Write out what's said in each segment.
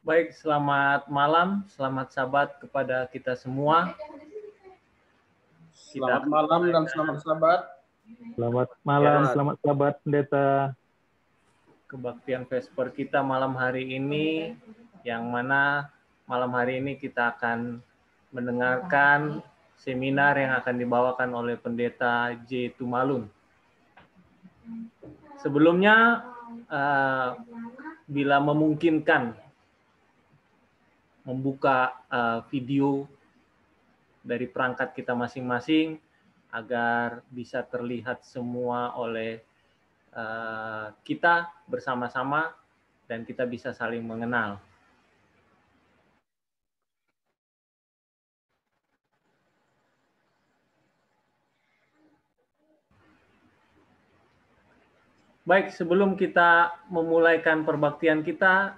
Baik, selamat malam, selamat sahabat kepada kita semua. Selamat malam dan selamat sahabat. Selamat malam, selamat sahabat pendeta. Kebaktian Vesper kita malam hari ini, yang mana malam hari ini kita akan mendengarkan seminar yang akan dibawakan oleh Pendeta J. Tumalun. Sebelumnya, bila memungkinkan, membuka video dari perangkat kita masing-masing agar bisa terlihat semua oleh kita bersama-sama dan kita bisa saling mengenal. Baik, sebelum kita memulaikan perbaktian kita,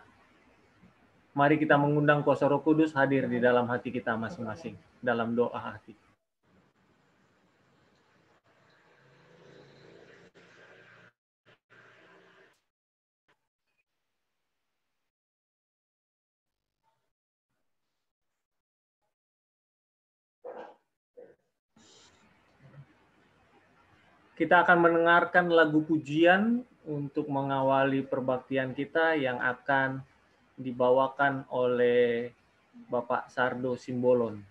mari kita mengundang Kuasa Roh Kudus hadir di dalam hati kita masing-masing, dalam doa hati. Kita akan mendengarkan lagu pujian untuk mengawali perbaktian kita yang akan dibawakan oleh Bapak Sardo Simbolon.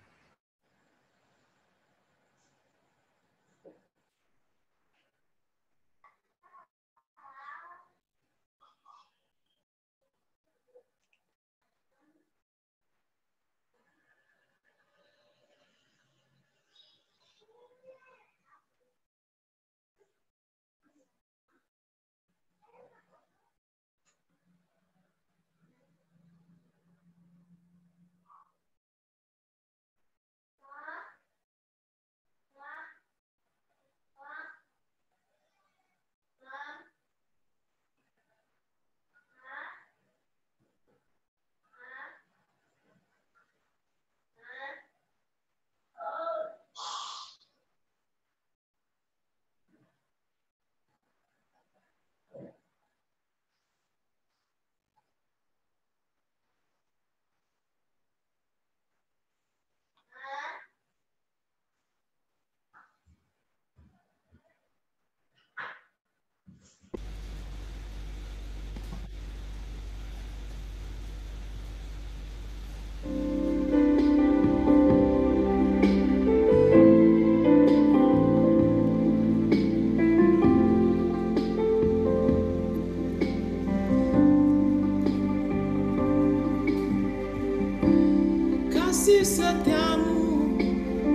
Kasih setiamu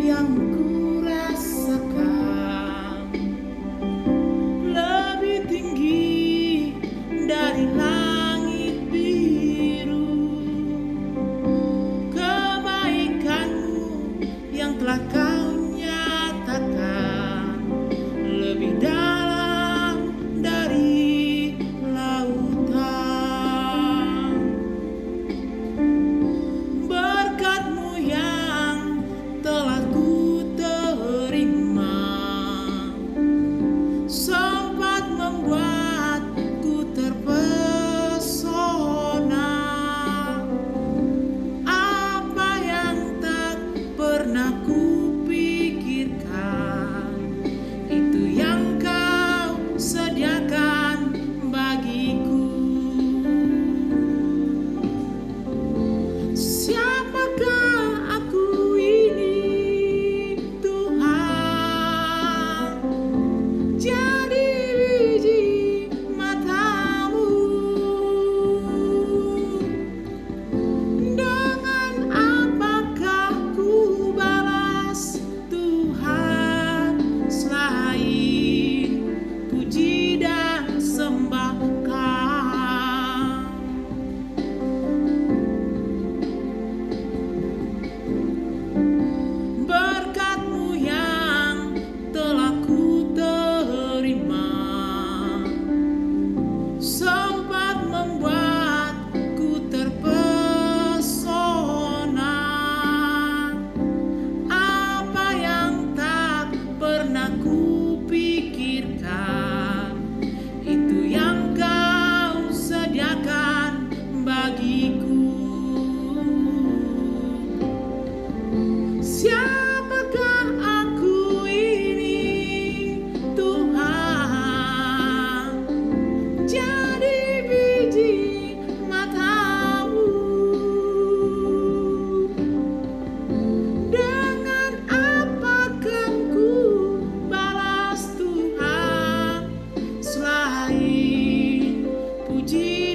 yang ku rasakan lebih tinggi dari langit biru. Kebaikanmu yang telah kau nyatakan lebih dalam dari lautan. Berkatmu yang telah ku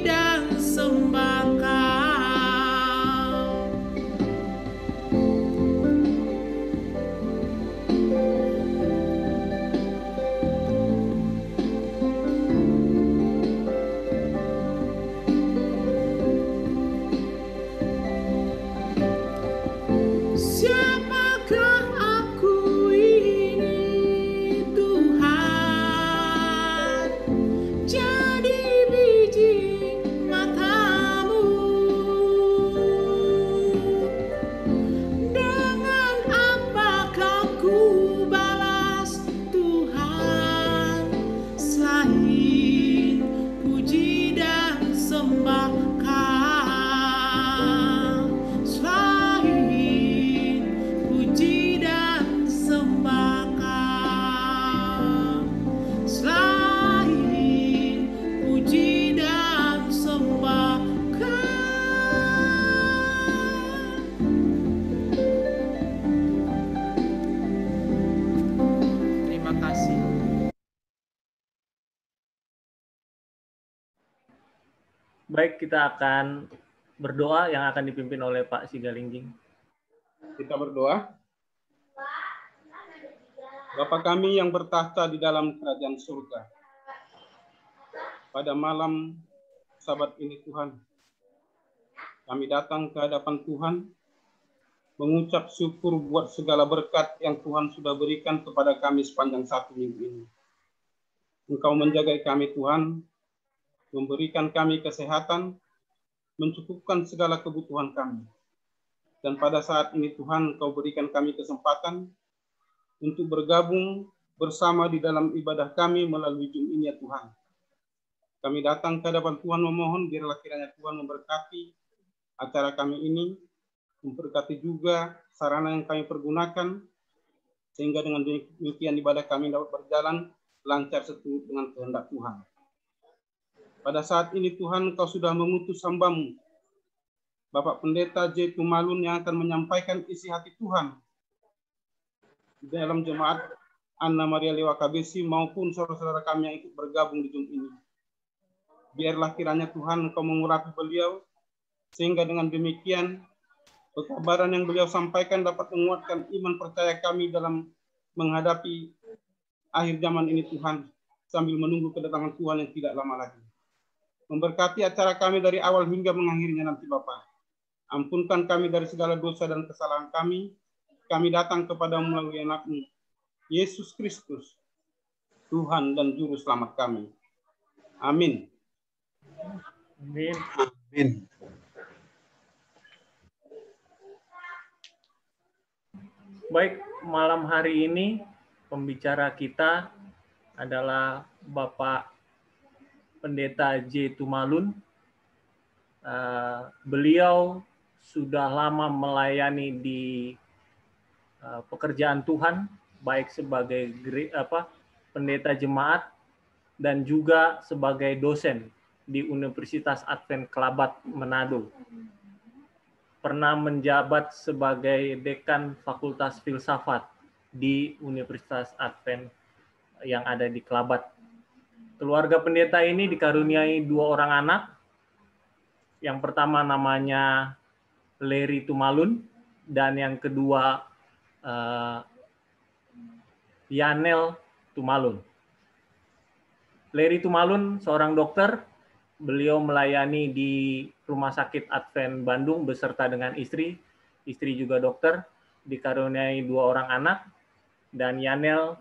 dan sembah Kau. Siapakah aku ini Tuhan, jadi biji mata-Mu. Dengan apakah ku balas Tuhan, selain puji dan sembah Kau, selain puji dan sembah Kau, selain puji dan sembah Kau. Terima kasih. Baik, kita akan berdoa yang akan dipimpin oleh Pak Sigalingging. Kita berdoa. Bapa kami yang bertahta di dalam kerajaan surga. Pada malam Sabat ini Tuhan, kami datang ke hadapan Tuhan, mengucap syukur buat segala berkat yang Tuhan sudah berikan kepada kami sepanjang 1 minggu ini. Engkau menjaga kami Tuhan, memberikan kami kesehatan, mencukupkan segala kebutuhan kami. Dan pada saat ini Tuhan, Engkau berikan kami kesempatan untuk bergabung bersama di dalam ibadah kami melalui Zoom ini ya Tuhan. Kami datang ke hadapan Tuhan memohon biarlah kiranya Tuhan memberkati acara kami ini, memberkati juga sarana yang kami pergunakan, sehingga dengan demikian ibadah kami dapat berjalan lancar seturut dengan kehendak Tuhan. Pada saat ini Tuhan, Engkau sudah mengutus hamba-Mu, Bapak Pendeta J. Tumalun, yang akan menyampaikan isi hati Tuhan di dalam jemaat Anna Maria Lewa KBC maupun saudara-saudara kami yang ikut bergabung di Zoom ini. Biarlah kiranya Tuhan Engkau mengurapi beliau, sehingga dengan demikian kesabaran yang beliau sampaikan dapat menguatkan iman percaya kami dalam menghadapi akhir zaman ini Tuhan, sambil menunggu kedatangan Tuhan yang tidak lama lagi. Memberkati acara kami dari awal hingga mengakhirinya nanti Bapa. Ampunkan kami dari segala dosa dan kesalahan kami. Kami datang kepada-Mu melalui anak-Mu, Yesus Kristus, Tuhan dan Juru Selamat kami. Amin. Amin. Amin. Baik, malam hari ini pembicara kita adalah Bapak Pendeta J. Tumalun. Beliau sudah lama melayani di pekerjaan Tuhan, baik sebagai pendeta jemaat dan juga sebagai dosen di Universitas Advent Kelabat, Manado. Pernah menjabat sebagai dekan Fakultas Filsafat di Universitas Advent yang ada di Kelabat. Keluarga pendeta ini dikaruniai 2 orang anak. Yang pertama namanya Larry Tumalun dan yang kedua Yanel Tumalun. Larry Tumalun seorang dokter. Beliau melayani di Rumah Sakit Advent Bandung beserta dengan istri. Istri juga dokter, dikaruniai 2 orang anak. Dan Yanel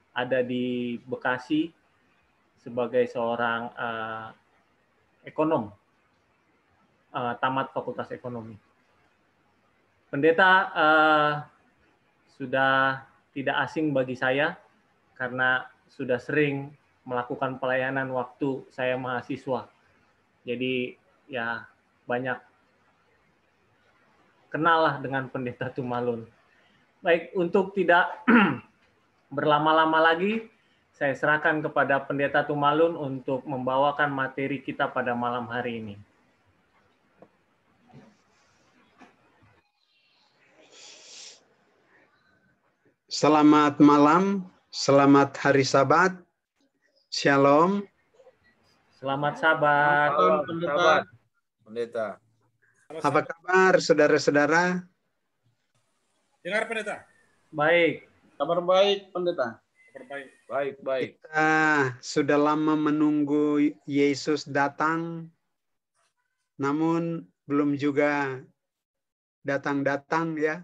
ada di Bekasi sebagai seorang ekonom, tamat Fakultas Ekonomi. Pendeta sudah tidak asing bagi saya karena sudah sering melakukan pelayanan waktu saya mahasiswa. Jadi ya banyak kenal lah dengan Pendeta Tumalun. Baik, untuk tidak berlama-lama lagi, saya serahkan kepada Pendeta Tumalun untuk membawakan materi kita pada malam hari ini. Selamat malam, selamat hari Sabat. Shalom. Selamat Sabat. Malam, Pendeta. Sahabat Pendeta. Apa kabar saudara-saudara? Dengar Pendeta. Baik. Kabar baik, Pendeta. Kabar baik. Baik. Kita sudah lama menunggu Yesus datang, namun belum juga datang-datang ya.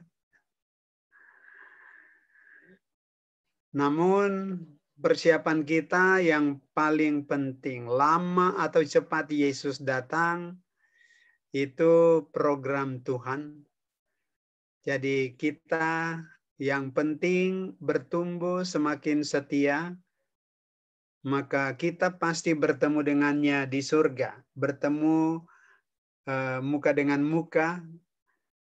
Namun persiapan kita yang paling penting, lama atau cepat Yesus datang, itu program Tuhan. Jadi kita yang penting bertumbuh semakin setia, maka kita pasti bertemu dengannya di surga. Bertemu muka dengan muka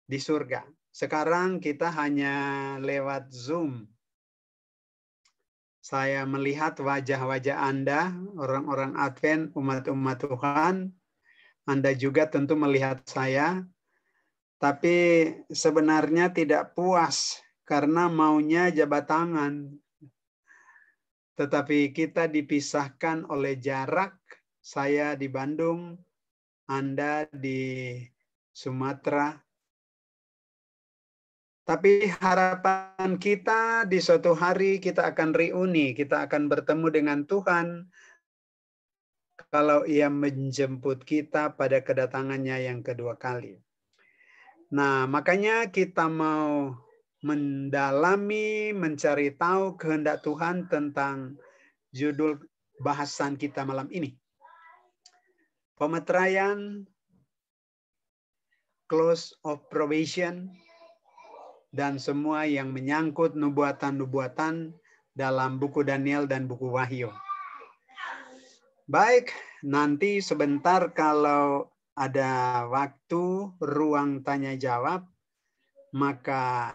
di surga. Sekarang kita hanya lewat Zoom. Saya melihat wajah-wajah Anda, orang-orang Advent, umat-umat Tuhan. Anda juga tentu melihat saya. Tapi sebenarnya tidak puas karena maunya jabat tangan. Tetapi kita dipisahkan oleh jarak. Saya di Bandung, Anda di Sumatera. Tapi harapan kita di suatu hari kita akan reuni, kita akan bertemu dengan Tuhan kalau Ia menjemput kita pada kedatangannya yang kedua kali. Nah, makanya kita mau mendalami, mencari tahu kehendak Tuhan tentang judul bahasan kita malam ini. Pemeteraian, close of probation, dan semua yang menyangkut nubuatan-nubuatan dalam buku Daniel dan buku Wahyu. Baik, nanti sebentar kalau ada waktu, ruang tanya jawab, maka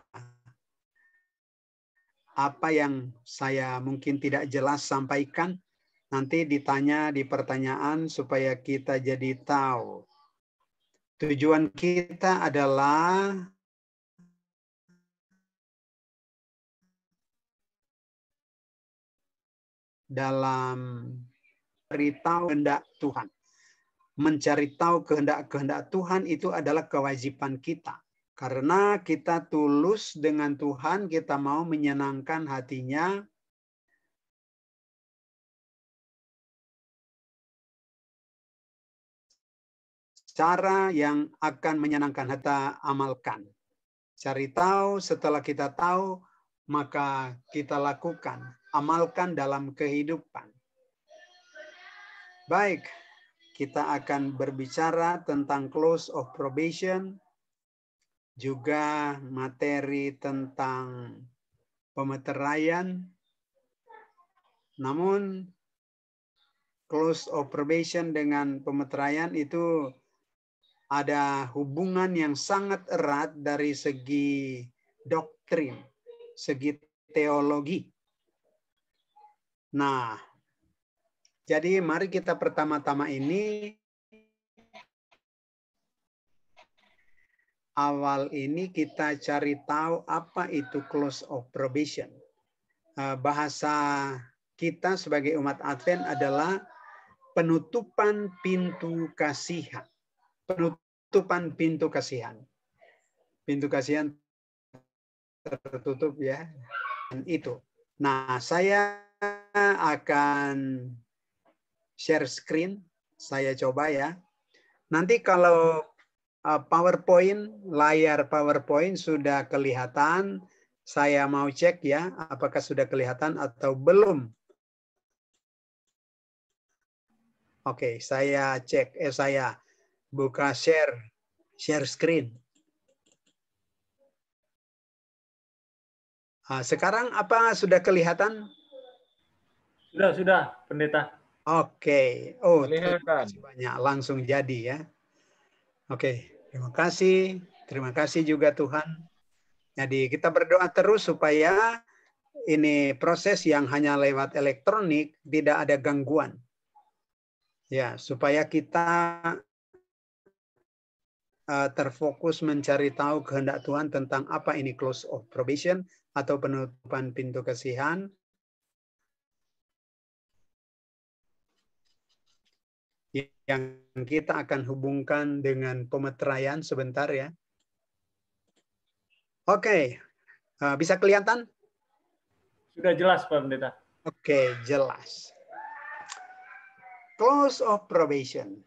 apa yang saya mungkin tidak jelas sampaikan, nanti ditanya di pertanyaan supaya kita jadi tahu. Tujuan kita adalah dalam beritahu kehendak Tuhan. Mencari tahu kehendak-kehendak Tuhan itu adalah kewajiban kita. Karena kita tulus dengan Tuhan, kita mau menyenangkan hatinya. Cara yang akan menyenangkan hati amalkan. Cari tahu, setelah kita tahu, maka kita lakukan. Amalkan dalam kehidupan. Baik. Kita akan berbicara tentang close of probation, juga materi tentang pemeteraian. Namun, close of probation dengan pemeteraian itu ada hubungan yang sangat erat dari segi doktrin, segi teologi. Nah, jadi mari kita pertama-tama ini, awal ini kita cari tahu apa itu close of probation. Bahasa kita sebagai umat Advent adalah penutupan pintu kasihan. Penutupan pintu kasihan. Pintu kasihan tertutup ya. Dan itu. Nah, saya akan share screen, saya coba ya. Nanti kalau PowerPoint, layar PowerPoint sudah kelihatan, saya mau cek ya, apakah sudah kelihatan atau belum. Oke, saya cek, saya buka share screen. Sekarang apa sudah kelihatan? Sudah, Pendeta. Oke. Oh, terima Kelihatan. kasih banyak. Langsung jadi ya. Oke, terima kasih. Terima kasih juga Tuhan. Jadi kita berdoa terus supaya ini proses yang hanya lewat elektronik tidak ada gangguan. Ya, supaya kita terfokus mencari tahu kehendak Tuhan tentang apa ini close of probation atau penutupan pintu kasihan. yang kita akan hubungkan dengan pemeteraian sebentar ya. Oke, bisa kelihatan? Sudah jelas, Pak Pendeta. Oke, jelas. Close of probation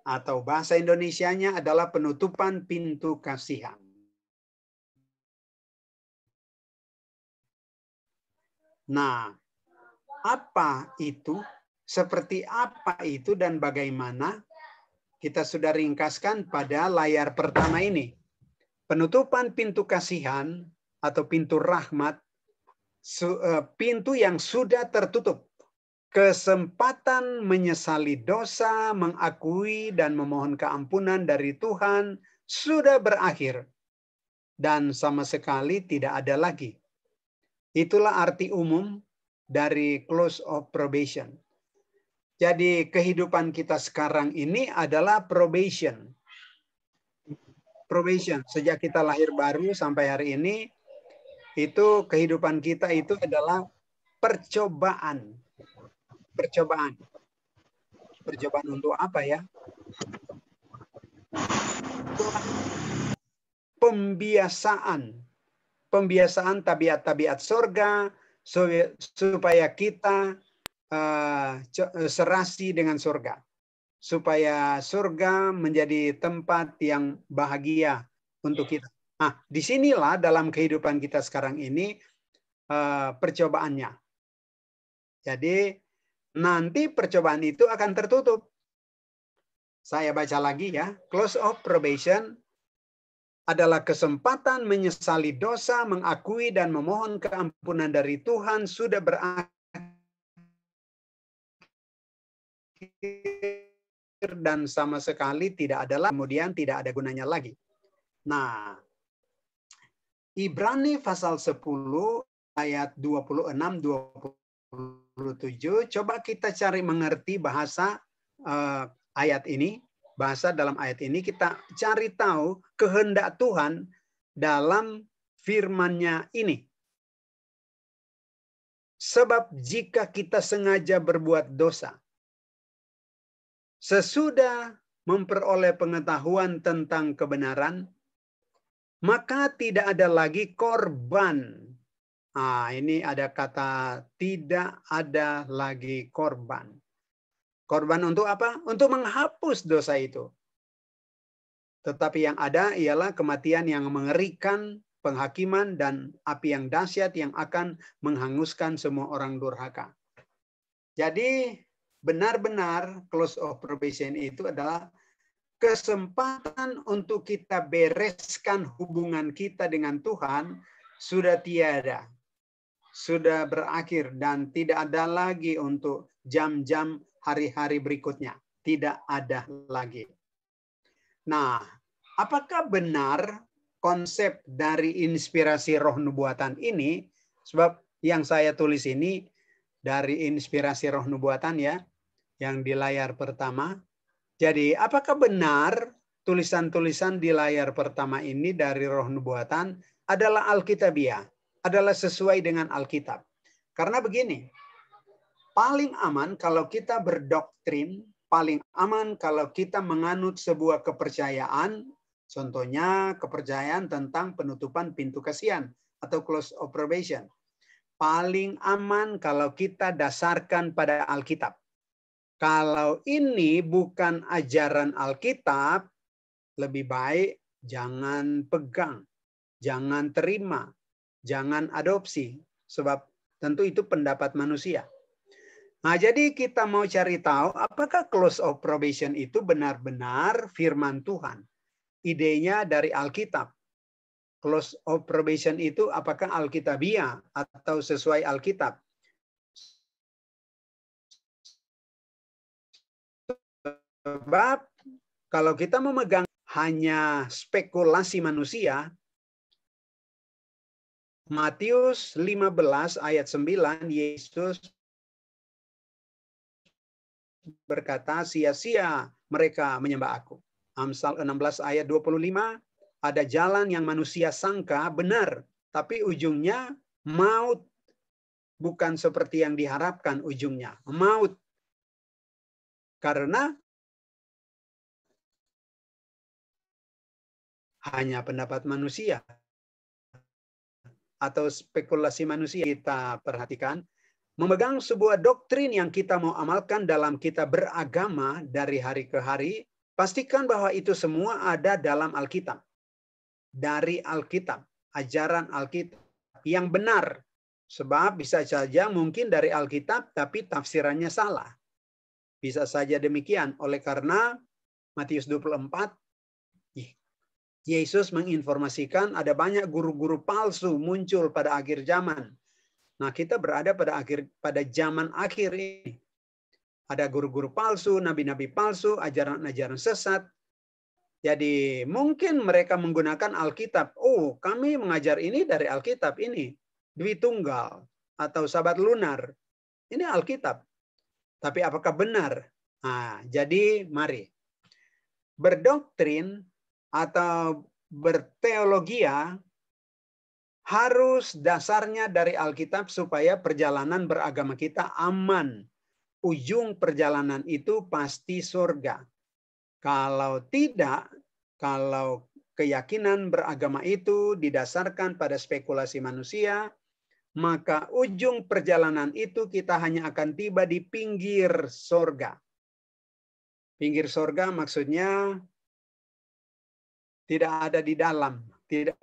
atau bahasa Indonesianya adalah penutupan pintu kasihan. Nah, apa itu? Seperti apa itu dan bagaimana? Kita sudah ringkaskan pada layar pertama ini. Penutupan pintu kasihan atau pintu rahmat, pintu yang sudah tertutup. Kesempatan menyesali dosa, mengakui dan memohon keampunan dari Tuhan sudah berakhir. Dan sama sekali tidak ada lagi. Itulah arti umum dari close of probation. Jadi kehidupan kita sekarang ini adalah probation. Probation. Sejak kita lahir baru sampai hari ini, itu kehidupan kita itu adalah percobaan. Percobaan. Percobaan untuk apa ya? Pembiasaan. Pembiasaan tabiat-tabiat surga supaya kita serasi dengan surga. Supaya surga menjadi tempat yang bahagia untuk kita. Nah, disinilah dalam kehidupan kita sekarang ini percobaannya. Jadi nanti percobaan itu akan tertutup. Saya baca lagi ya. Close of probation adalah kesempatan menyesali dosa, mengakui dan memohon keampunan dari Tuhan sudah berakhir dan sama sekali tidak ada lagi, kemudian tidak ada gunanya lagi. Nah, Ibrani pasal 10 ayat 26-27, coba kita cari mengerti bahasa ayat ini. Bahasa dalam ayat ini kita cari tahu kehendak Tuhan dalam firman-Nya ini. Sebab jika kita sengaja berbuat dosa, sesudah memperoleh pengetahuan tentang kebenaran, maka tidak ada lagi korban. Nah, ini ada kata tidak ada lagi korban. Korban untuk apa? Untuk menghapus dosa itu. Tetapi yang ada ialah kematian yang mengerikan, penghakiman, dan api yang dahsyat yang akan menghanguskan semua orang durhaka. Jadi benar-benar close of probation itu adalah kesempatan untuk kita bereskan hubungan kita dengan Tuhan sudah tiada. Sudah berakhir dan tidak ada lagi untuk jam-jam hari-hari berikutnya. Tidak ada lagi. Nah, apakah benar konsep dari inspirasi roh nubuatan ini? Sebab yang saya tulis ini dari inspirasi roh nubuatan ya, yang di layar pertama. Jadi, apakah benar tulisan-tulisan di layar pertama ini dari roh nubuatan adalah Alkitabiah, adalah sesuai dengan Alkitab? Karena begini, paling aman kalau kita berdoktrin, paling aman kalau kita menganut sebuah kepercayaan, contohnya kepercayaan tentang penutupan pintu kasihan atau close of probation. Paling aman kalau kita dasarkan pada Alkitab. Kalau ini bukan ajaran Alkitab, lebih baik jangan pegang, jangan terima, jangan adopsi, sebab tentu itu pendapat manusia. Nah, jadi kita mau cari tahu apakah close of probation itu benar-benar firman Tuhan. Idenya dari Alkitab. Close of probation itu apakah Alkitabiah atau sesuai Alkitab? Sebab kalau kita memegang hanya spekulasi manusia, Matius 15 ayat 9, Yesus berkata, sia-sia mereka menyembah aku. Amsal 16 ayat 25, ada jalan yang manusia sangka benar, tapi ujungnya maut. Bukan seperti yang diharapkan ujungnya, maut. Karena hanya pendapat manusia atau spekulasi manusia. Kita perhatikan, memegang sebuah doktrin yang kita mau amalkan dalam kita beragama dari hari ke hari, pastikan bahwa itu semua ada dalam Alkitab. Dari Alkitab, ajaran Alkitab yang benar. Sebab bisa saja mungkin dari Alkitab, tapi tafsirannya salah. Bisa saja demikian. Oleh karena Matius 24, Yesus menginformasikan ada banyak guru-guru palsu muncul pada akhir zaman. Nah, kita berada pada zaman akhir ini. Ada guru-guru palsu, nabi-nabi palsu, ajaran-ajaran sesat. Jadi mungkin mereka menggunakan Alkitab. Oh, kami mengajar ini dari Alkitab ini. Dwi Tunggal atau Sabat Lunar. Ini Alkitab. Tapi apakah benar? Nah, jadi mari. Berdoktrin atau berteologia harus dasarnya dari Alkitab supaya perjalanan beragama kita aman. Ujung perjalanan itu pasti surga. Kalau tidak, kalau keyakinan beragama itu didasarkan pada spekulasi manusia, maka ujung perjalanan itu kita hanya akan tiba di pinggir surga. Pinggir surga maksudnya tidak ada di dalam, tidak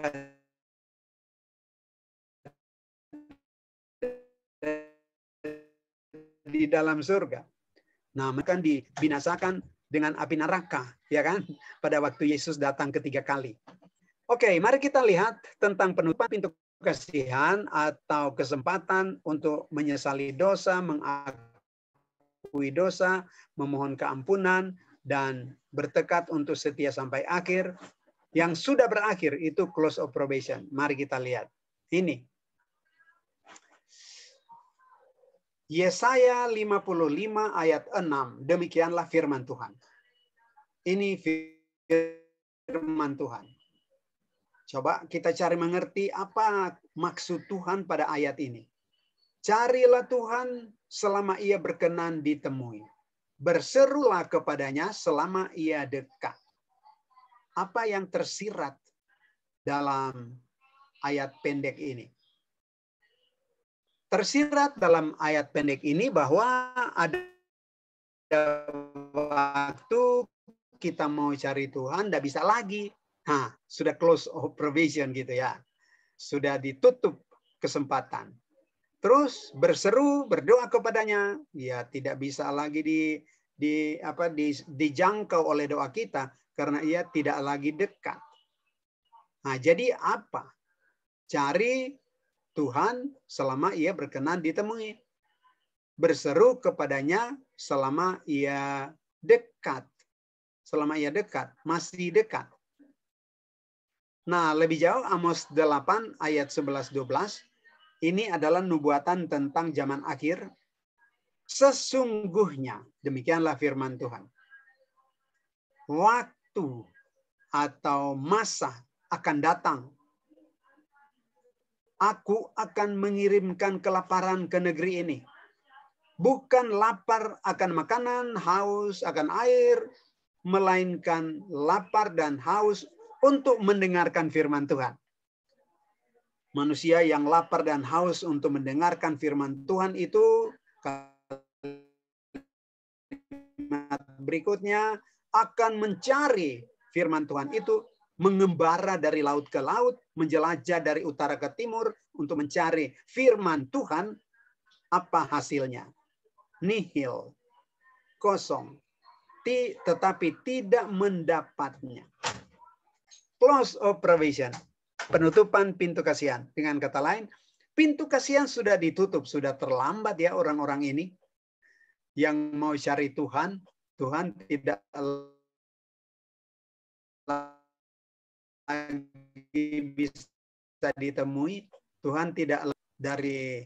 di dalam surga. Nah, akan dibinasakan dengan api neraka, ya kan? Pada waktu Yesus datang ketiga kali. Oke, mari kita lihat tentang penutupan pintu kasihan atau kesempatan untuk menyesali dosa, mengakui dosa, memohon keampunan, dan bertekad untuk setia sampai akhir. Yang sudah berakhir itu close of probation. Mari kita lihat. Ini. Yesaya 55 ayat 6. Demikianlah firman Tuhan. Ini firman Tuhan. Coba kita cari mengerti apa maksud Tuhan pada ayat ini. Carilah Tuhan selama ia berkenan ditemui. Berserulah kepadanya selama ia dekat. Apa yang tersirat dalam ayat pendek ini? Tersirat dalam ayat pendek ini bahwa ada waktu kita mau cari Tuhan, tidak bisa lagi. Nah, sudah close of probation gitu ya. Sudah ditutup kesempatan. Terus berseru, berdoa kepadanya, ya tidak bisa lagi dijangkau oleh doa kita karena ia tidak lagi dekat. Nah, jadi apa? Cari Tuhan selama ia berkenan ditemui. Berseru kepadanya selama ia dekat. Selama ia dekat, masih dekat. Nah, lebih jauh Amos 8 ayat 11-12. Ini adalah nubuatan tentang zaman akhir. Sesungguhnya, demikianlah firman Tuhan. Waktu atau masa akan datang. Aku akan mengirimkan kelaparan ke negeri ini. Bukan lapar akan makanan, haus akan air, melainkan lapar dan haus untuk mendengarkan firman Tuhan. Manusia yang lapar dan haus untuk mendengarkan firman Tuhan itu berikutnya akan mencari firman Tuhan itu, mengembara dari laut ke laut, menjelajah dari utara ke timur untuk mencari firman Tuhan. Apa hasilnya? Nihil, kosong, tetapi tidak mendapatnya. Close of probation, penutupan pintu kasihan. Dengan kata lain, pintu kasihan sudah ditutup, sudah terlambat ya orang-orang ini yang mau cari Tuhan. Tuhan tidak lagi bisa ditemui. Tuhan tidak dari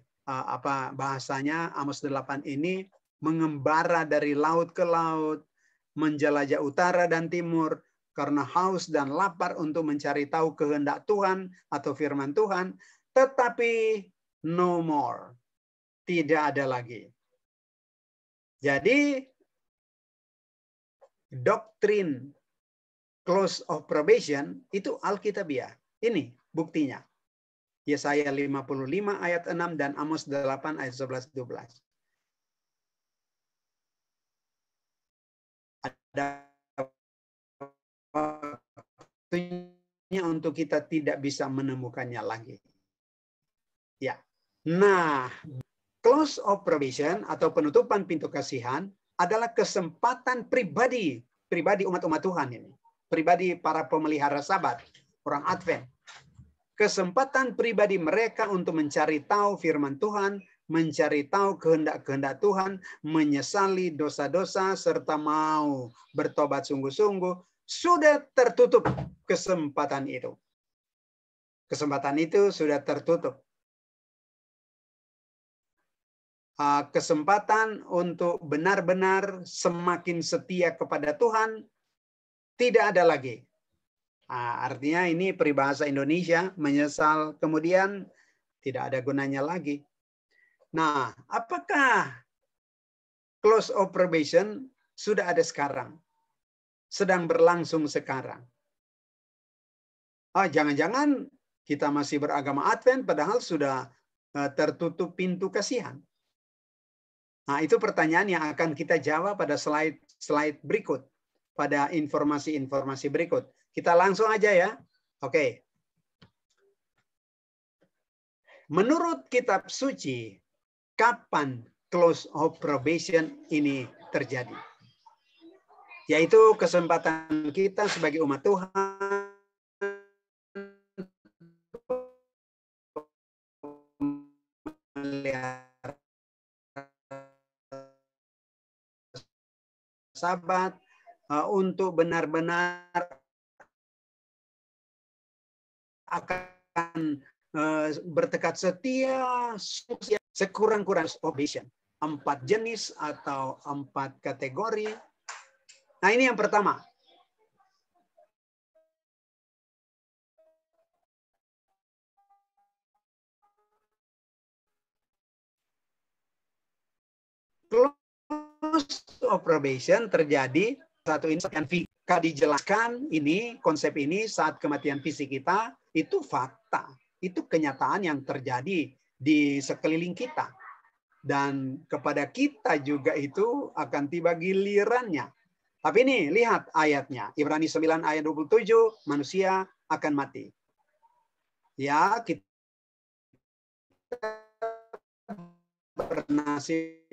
bahasanya Amos 8 ini mengembara dari laut ke laut, menjelajah utara dan timur karena haus dan lapar untuk mencari tahu kehendak Tuhan atau firman Tuhan, tetapi no more. Tidak ada lagi. Jadi doktrin close of probation itu Alkitabiah. Ini buktinya. Yesaya 55 ayat 6 dan Amos 8 ayat 11-12. Ada waktunya untuk kita tidak bisa menemukannya lagi. Ya. Nah, close of probation atau penutupan pintu kasihan adalah kesempatan pribadi umat-umat Tuhan ini. Pribadi para pemelihara Sabat, orang Advent. Kesempatan pribadi mereka untuk mencari tahu firman Tuhan, mencari tahu kehendak-kehendak Tuhan, menyesali dosa-dosa, serta mau bertobat sungguh-sungguh, sudah tertutup kesempatan itu. Kesempatan itu sudah tertutup. Kesempatan untuk benar-benar semakin setia kepada Tuhan tidak ada lagi. Artinya ini peribahasa Indonesia, menyesal kemudian tidak ada gunanya lagi. Nah, apakah close of probation sudah ada sekarang? Sedang berlangsung sekarang. Jangan-jangan kita masih beragama Advent padahal sudah tertutup pintu kasihan. Nah, itu pertanyaan yang akan kita jawab pada slide berikut, pada informasi-informasi berikut. Kita langsung aja ya. Oke. Menurut kitab suci, kapan close of probation ini terjadi? Yaitu kesempatan kita sebagai umat Tuhan melihat Sabat untuk benar-benar akan bertekad setia sekurang-kurang probation. 4 jenis atau 4 kategori. Nah, ini yang pertama. Close of probation terjadi satu instan dijelaskan ini konsep ini saat kematian fisik kita itu fakta, itu kenyataan yang terjadi di sekeliling kita dan kepada kita juga itu akan tiba gilirannya. Tapi ini lihat ayatnya, Ibrani 9 ayat 27, manusia akan mati. Ya, kita bernasib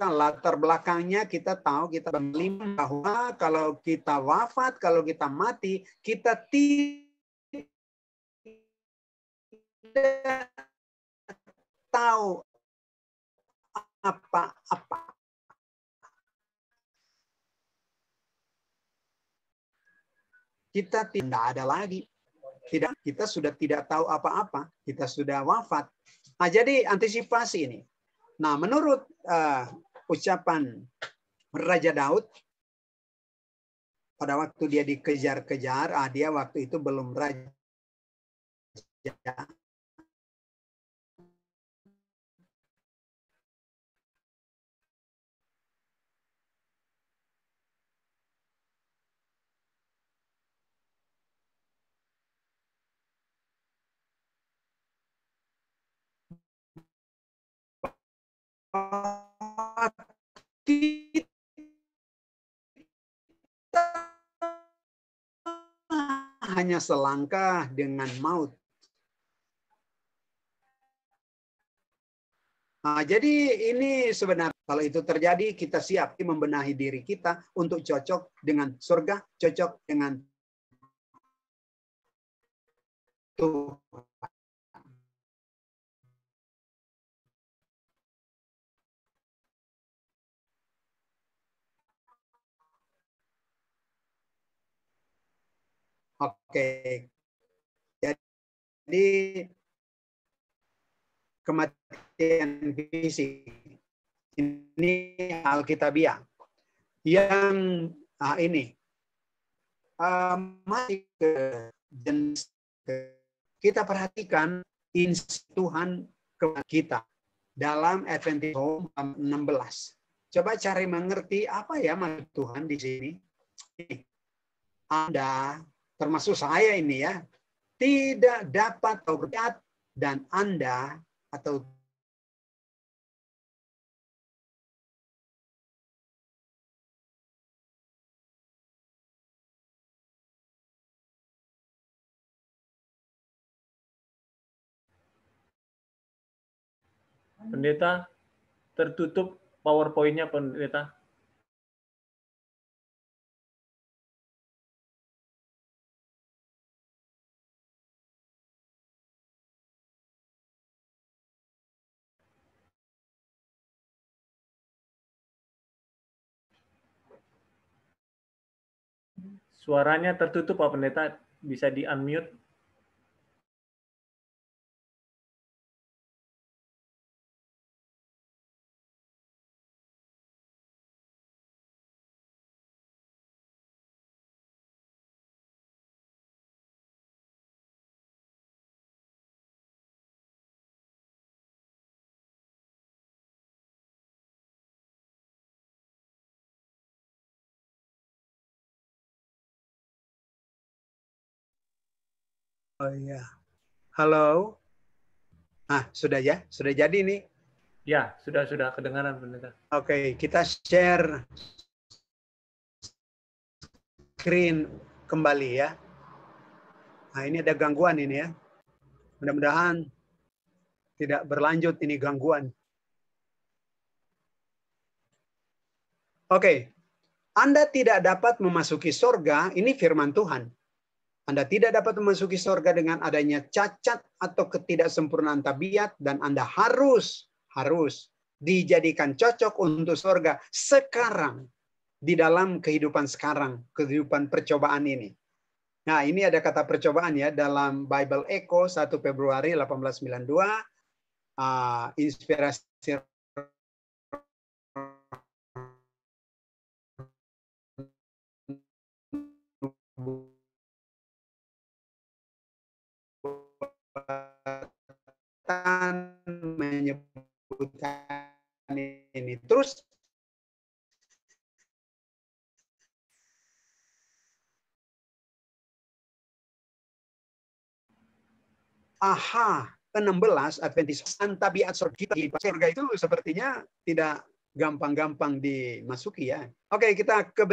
latar belakangnya kita tahu, kita berlima bahwa kalau kita wafat, kalau kita mati, kita tidak tahu apa-apa. Kita tidak ada lagi. Kita sudah tidak tahu apa-apa. Kita sudah wafat. Nah, jadi antisipasi ini. Nah, menurut ucapan Raja Daud, pada waktu dia dikejar-kejar, dia waktu itu belum raja. Hanya selangkah dengan maut. Nah, jadi ini sebenarnya kalau itu terjadi kita siap membenahi diri kita untuk cocok dengan surga, cocok dengan Tuhan. Oke, jadi kematian fisik ini Alkitabiah yang ini masih ke jenis kita perhatikan insi Tuhan kepada kita dalam Adventist Home 16. Coba cari mengerti apa ya maksud Tuhan di sini. Anda, termasuk saya ini ya, tidak dapat berkat dan Anda atau Pendeta, tertutup PowerPoint-nya, Pendeta. Suaranya tertutup, Pak Pendeta. Bisa di-unmute. oh iya. Halo. Sudah ya? Sudah jadi nih. Ya, sudah kedengaran, Pendeta. Oke, kita share screen kembali ya. Nah, ini ada gangguan ini ya. Mudah-mudahan tidak berlanjut ini gangguan. Oke. Anda tidak dapat memasuki sorga, ini firman Tuhan. Anda tidak dapat memasuki sorga dengan adanya cacat atau ketidaksempurnaan tabiat, dan Anda harus dijadikan cocok untuk sorga sekarang, di dalam kehidupan sekarang, kehidupan percobaan ini. Nah, ini ada kata percobaan ya, dalam Bible Echo 1 Februari 1892, inspirasi menyebutkan ini. Terus ke-16 Adventis tabiat surga itu sepertinya tidak gampang-gampang dimasuki ya. Oke, kita ke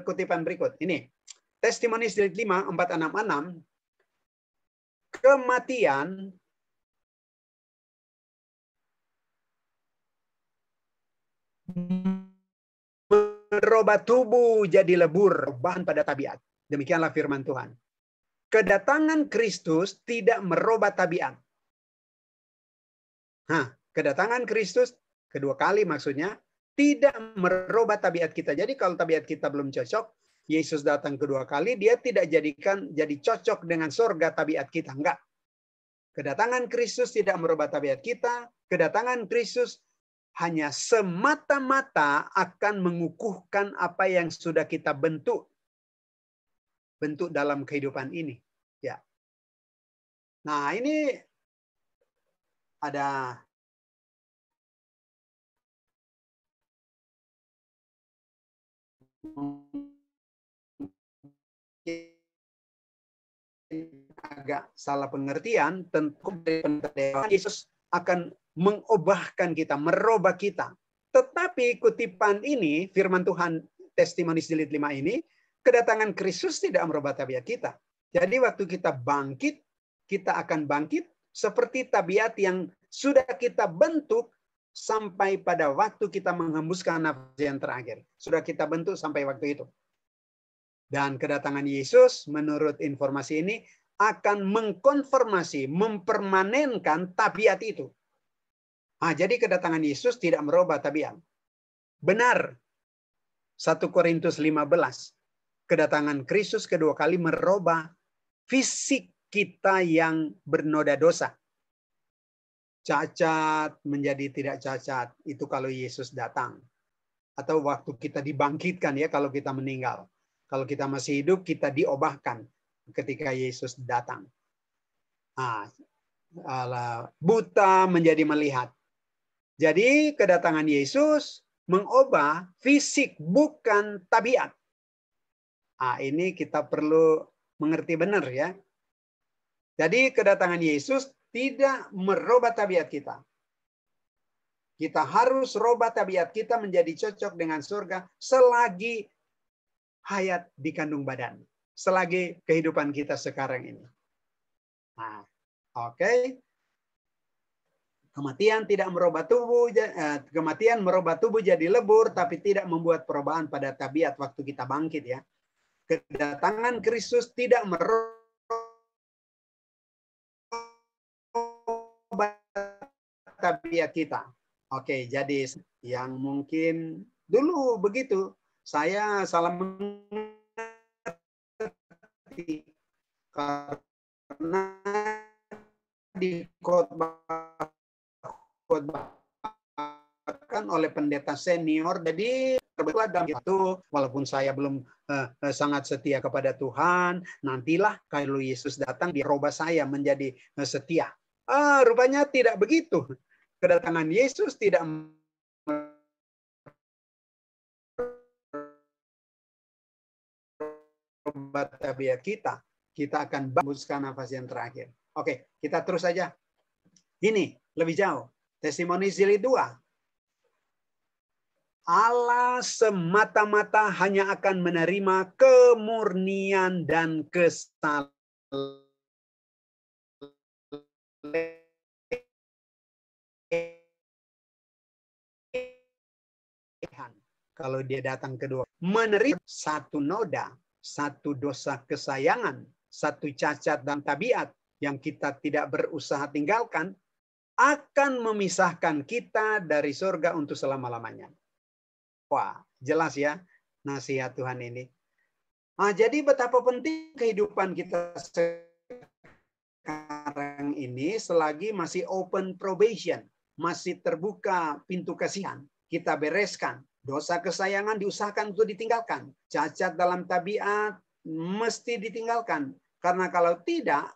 kutipan berikut. Ini Testimonies Jilid 5 466. Kematian merubah tubuh jadi lebur, bahan pada tabiat. Demikianlah firman Tuhan. Kedatangan Kristus tidak merubah tabiat. Kedatangan Kristus kedua kali maksudnya tidak merubah tabiat kita. Jadi kalau tabiat kita belum cocok, Yesus datang kedua kali, dia tidak jadi cocok dengan surga tabiat kita. Enggak. Kedatangan Kristus tidak merubah tabiat kita. Kedatangan Kristus hanya semata-mata akan mengukuhkan apa yang sudah kita bentuk dalam kehidupan ini. Ya. Nah, ini ada agak salah pengertian, tentu Yesus akan mengubahkan kita, merubah kita. Tetapi kutipan ini, firman Tuhan Testimonies Jilid 5 ini, kedatangan Kristus tidak merubah tabiat kita. Jadi waktu kita bangkit, kita akan bangkit seperti tabiat yang sudah kita bentuk sampai pada waktu kita menghembuskan nafas yang terakhir. Sudah kita bentuk sampai waktu itu. Dan kedatangan Yesus menurut informasi ini akan mengkonfirmasi, mempermanenkan tabiat itu. Jadi kedatangan Yesus tidak merubah tabiat. Benar. 1 Korintus 15. Kedatangan Kristus kedua kali merubah fisik kita yang bernoda dosa. Cacat menjadi tidak cacat. Itu kalau Yesus datang. Atau waktu kita dibangkitkan ya kalau kita meninggal. Kalau kita masih hidup, kita diubahkan ketika Yesus datang. Buta menjadi melihat. Jadi kedatangan Yesus mengubah fisik, bukan tabiat. Ini kita perlu mengerti benar ya. Jadi kedatangan Yesus tidak merubah tabiat kita. Kita harus rubah tabiat kita menjadi cocok dengan surga selagi hayat di kandung badan. Selagi kehidupan kita sekarang ini. Oke. Kematian tidak merubah tubuh, kematian merubah tubuh jadi lebur, tapi tidak membuat perubahan pada tabiat waktu kita bangkit ya. Kedatangan Kristus tidak merubah tabiat kita. Oke, jadi yang mungkin dulu begitu, saya salah mengerti karena di khotbahkan oleh pendeta senior, jadi terbelah dalam itu, walaupun saya belum sangat setia kepada Tuhan, nantilah kalau Yesus datang dirubah saya menjadi setia. Rupanya tidak begitu. Kedatangan Yesus tidak merubah tabiat kita. Kita akan hembuskan nafas yang terakhir. Oke, kita terus saja. Ini lebih jauh. Testimoni Jilid 2. Allah semata-mata hanya akan menerima kemurnian dan kesalehan. Kalau dia datang kedua, menerima satu noda, satu dosa kesayangan, satu cacat dan tabiat yang kita tidak berusaha tinggalkan, akan memisahkan kita dari surga untuk selama-lamanya. Wah, jelas ya nasihat Tuhan ini. Jadi betapa penting kehidupan kita sekarang ini selagi masih open probation, masih terbuka pintu kasihan. Kita bereskan. Dosa kesayangan diusahakan untuk ditinggalkan. Cacat dalam tabiat mesti ditinggalkan. Karena kalau tidak,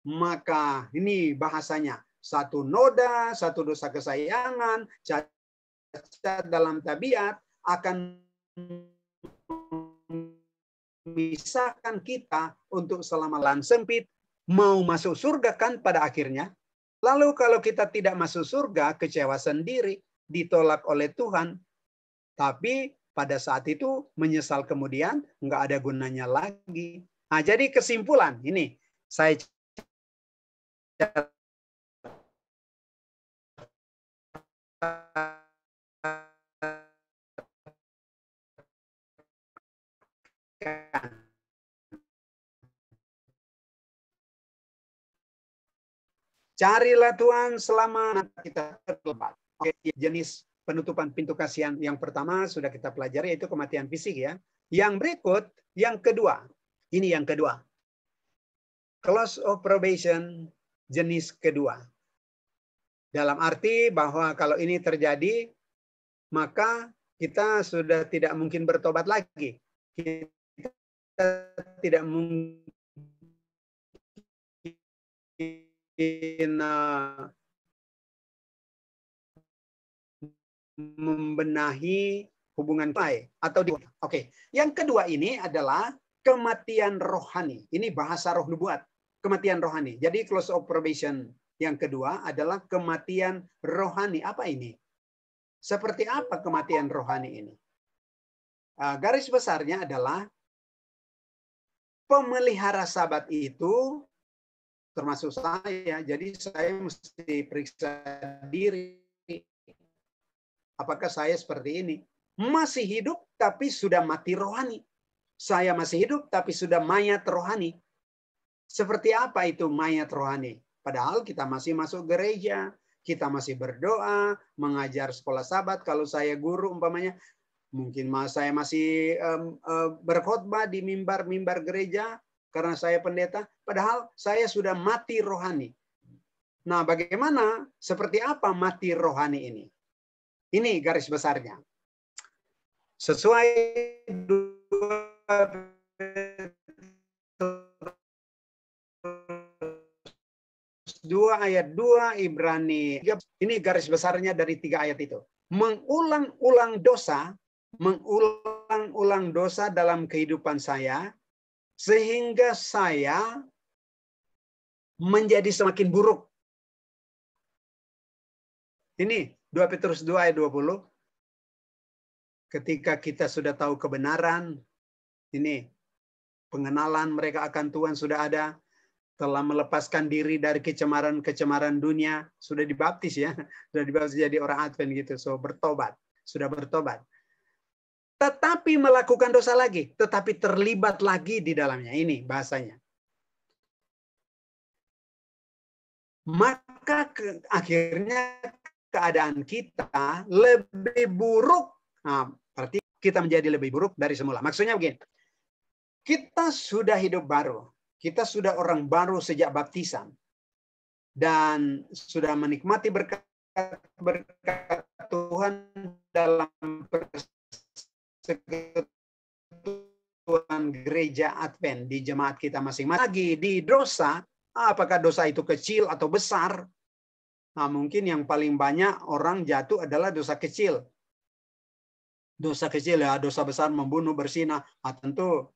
maka ini bahasanya. Satu noda, satu dosa kesayangan, cacat dalam tabiat akan memisahkan kita untuk selama-lamanya. Sempit, mau masuk surga kan pada akhirnya. Lalu kalau kita tidak masuk surga, kecewa sendiri, ditolak oleh Tuhan. Tapi pada saat itu menyesal kemudian, nggak ada gunanya lagi. Jadi kesimpulan, ini saya carilah Tuhan selama kita terlepas. Oke, jenis penutupan pintu kasihan yang pertama sudah kita pelajari, yaitu kematian fisik ya. Yang berikut, yang kedua. Ini yang kedua. Close of probation jenis kedua. Dalam arti bahwa kalau ini terjadi, maka kita sudah tidak mungkin bertobat lagi. Kita tidak mungkin membenahi hubungan baik atau di. Oke. Yang kedua ini adalah kematian rohani. Ini bahasa roh nubuat, kematian rohani. Jadi close of probation yang kedua adalah kematian rohani. Apa ini? Seperti apa kematian rohani ini? Garis besarnya adalah pemelihara sabat itu termasuk saya. Jadi saya mesti periksa diri. Apakah saya seperti ini? Masih hidup tapi sudah mati rohani. Saya masih hidup tapi sudah mayat rohani. Seperti apa itu mayat rohani? Padahal kita masih masuk gereja, kita masih berdoa, mengajar sekolah sabat. Kalau saya guru umpamanya, mungkin saya masih berkhotbah di mimbar gereja karena saya pendeta. Padahal saya sudah mati rohani. Nah, bagaimana? Seperti apa mati rohani ini? Ini garis besarnya. Sesuai 2 ayat 2 Ibrani. Ini garis besarnya dari 3 ayat itu. mengulang-ulang dosa dalam kehidupan saya, sehingga saya menjadi semakin buruk. Ini 2 Petrus 2 ayat 20. Ketika kita sudah tahu kebenaran, ini pengenalan mereka akan Tuhan sudah ada, telah melepaskan diri dari kecemaran-kecemaran dunia, sudah dibaptis ya, sudah dibaptis jadi orang Advent gitu, so bertobat, sudah bertobat. Tetapi melakukan dosa lagi, tetapi terlibat lagi di dalamnya. Ini bahasanya. Maka akhirnya keadaan kita lebih buruk. Nah, berarti kita menjadi lebih buruk dari semula. Maksudnya begini, kita sudah hidup baru. Kita sudah orang baru sejak baptisan. Dan sudah menikmati berkat Tuhan dalam persekutuan gereja Advent di jemaat kita masing-masing. Lagi di dosa, apakah dosa itu kecil atau besar? Nah, mungkin yang paling banyak orang jatuh adalah dosa kecil. Dosa kecil ya, dosa besar membunuh, berzina. Nah, tentu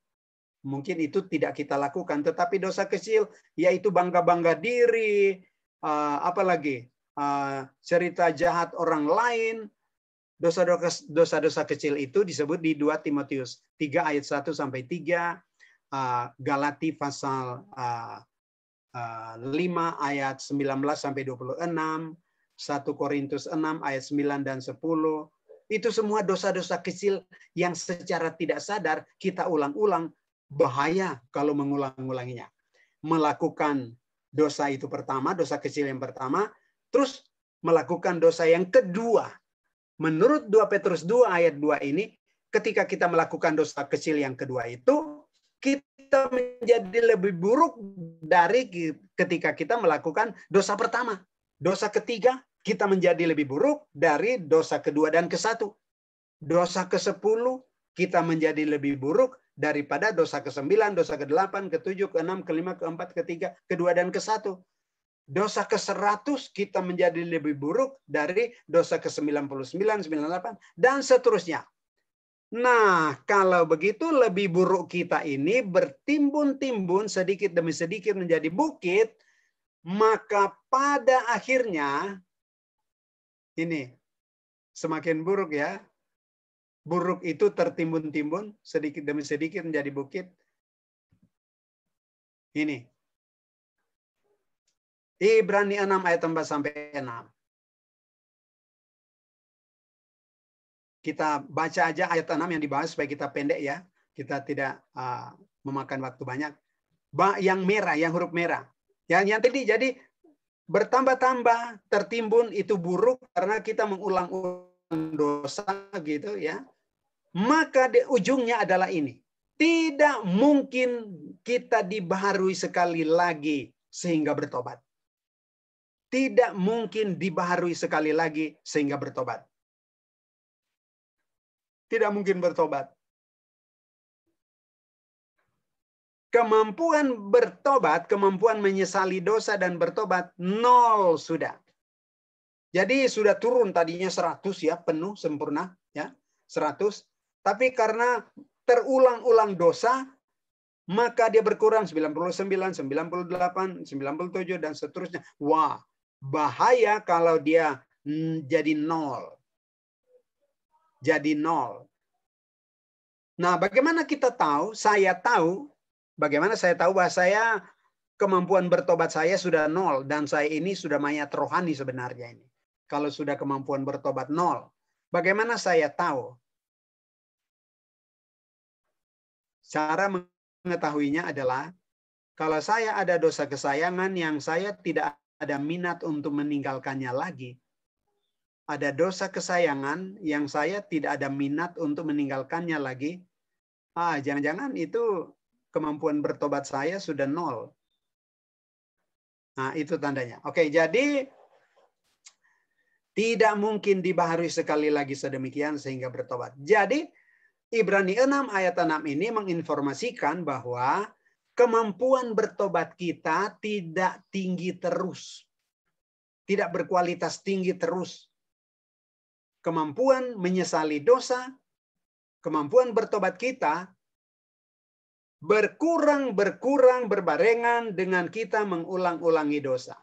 mungkin itu tidak kita lakukan. Tetapi dosa kecil yaitu bangga-bangga diri, apalagi cerita jahat orang lain. Dosa-dosa kecil itu disebut di 2 Timotius 3 ayat 1 sampai 3, Galati pasal 5 ayat 19 sampai 26, 1 Korintus 6 ayat 9 dan 10. Itu semua dosa-dosa kecil yang secara tidak sadar kita ulang-ulang. Bahaya kalau mengulang-ulanginya. Melakukan dosa itu pertama, dosa kecil yang pertama, terus melakukan dosa yang kedua. Menurut 2 Petrus 2 ayat 2 ini, ketika kita melakukan dosa kecil yang kedua itu, kita menjadi lebih buruk dari ketika kita melakukan dosa pertama. Dosa ketiga, kita menjadi lebih buruk dari dosa kedua dan ke-1. Dosa ke-10, kita menjadi lebih buruk daripada dosa ke-9, dosa ke-8, ke-7, ke-6, ke-5, ke-4, ke-3, ke-2, dan ke-1. Dosa ke-100 kita menjadi lebih buruk dari dosa ke-99, 98, dan seterusnya. Nah, kalau begitu lebih buruk kita ini bertimbun-timbun sedikit demi sedikit menjadi bukit, maka pada akhirnya ini semakin buruk ya. Buruk itu tertimbun-timbun sedikit demi sedikit menjadi bukit. Ini. Ibrani 6 ayat 4 sampai 6. Kita baca aja ayat 6 yang dibahas supaya kita pendek ya. Kita tidak memakan waktu banyak. Yang merah, yang huruf merah. Yang tadi jadi bertambah-tambah, tertimbun itu buruk karena kita mengulang-ulang dosa gitu ya. Maka di ujungnya adalah ini. Tidak mungkin kita dibaharui sekali lagi sehingga bertobat. Tidak mungkin dibaharui sekali lagi sehingga bertobat. Tidak mungkin bertobat. Kemampuan bertobat, kemampuan menyesali dosa dan bertobat, 0 sudah. Jadi sudah turun tadinya 100 ya, penuh, sempurna. Ya, 100. Tapi karena terulang-ulang dosa, maka dia berkurang 99, 98, 97, dan seterusnya. Wah, bahaya kalau dia jadi 0. Jadi 0. Nah, bagaimana kita tahu? Saya tahu. Bagaimana saya tahu bahwa saya kemampuan bertobat saya sudah 0 dan saya ini sudah mayat rohani sebenarnya ini. Kalau sudah kemampuan bertobat 0. Bagaimana saya tahu? Cara mengetahuinya adalah kalau saya ada dosa kesayangan yang saya tidak ada minat untuk meninggalkannya lagi. Ada dosa kesayangan yang saya tidak ada minat untuk meninggalkannya lagi. Jangan-jangan itu kemampuan bertobat saya sudah 0. Nah, itu tandanya. Oke, jadi tidak mungkin dibaharui sekali lagi sedemikian sehingga bertobat. Jadi, Ibrani 6 ayat 6 ini menginformasikan bahwa kemampuan bertobat kita tidak tinggi terus. Tidak berkualitas tinggi terus. kemampuan menyesali dosa, kemampuan bertobat kita berkurang berbarengan dengan kita mengulang-ulangi dosa.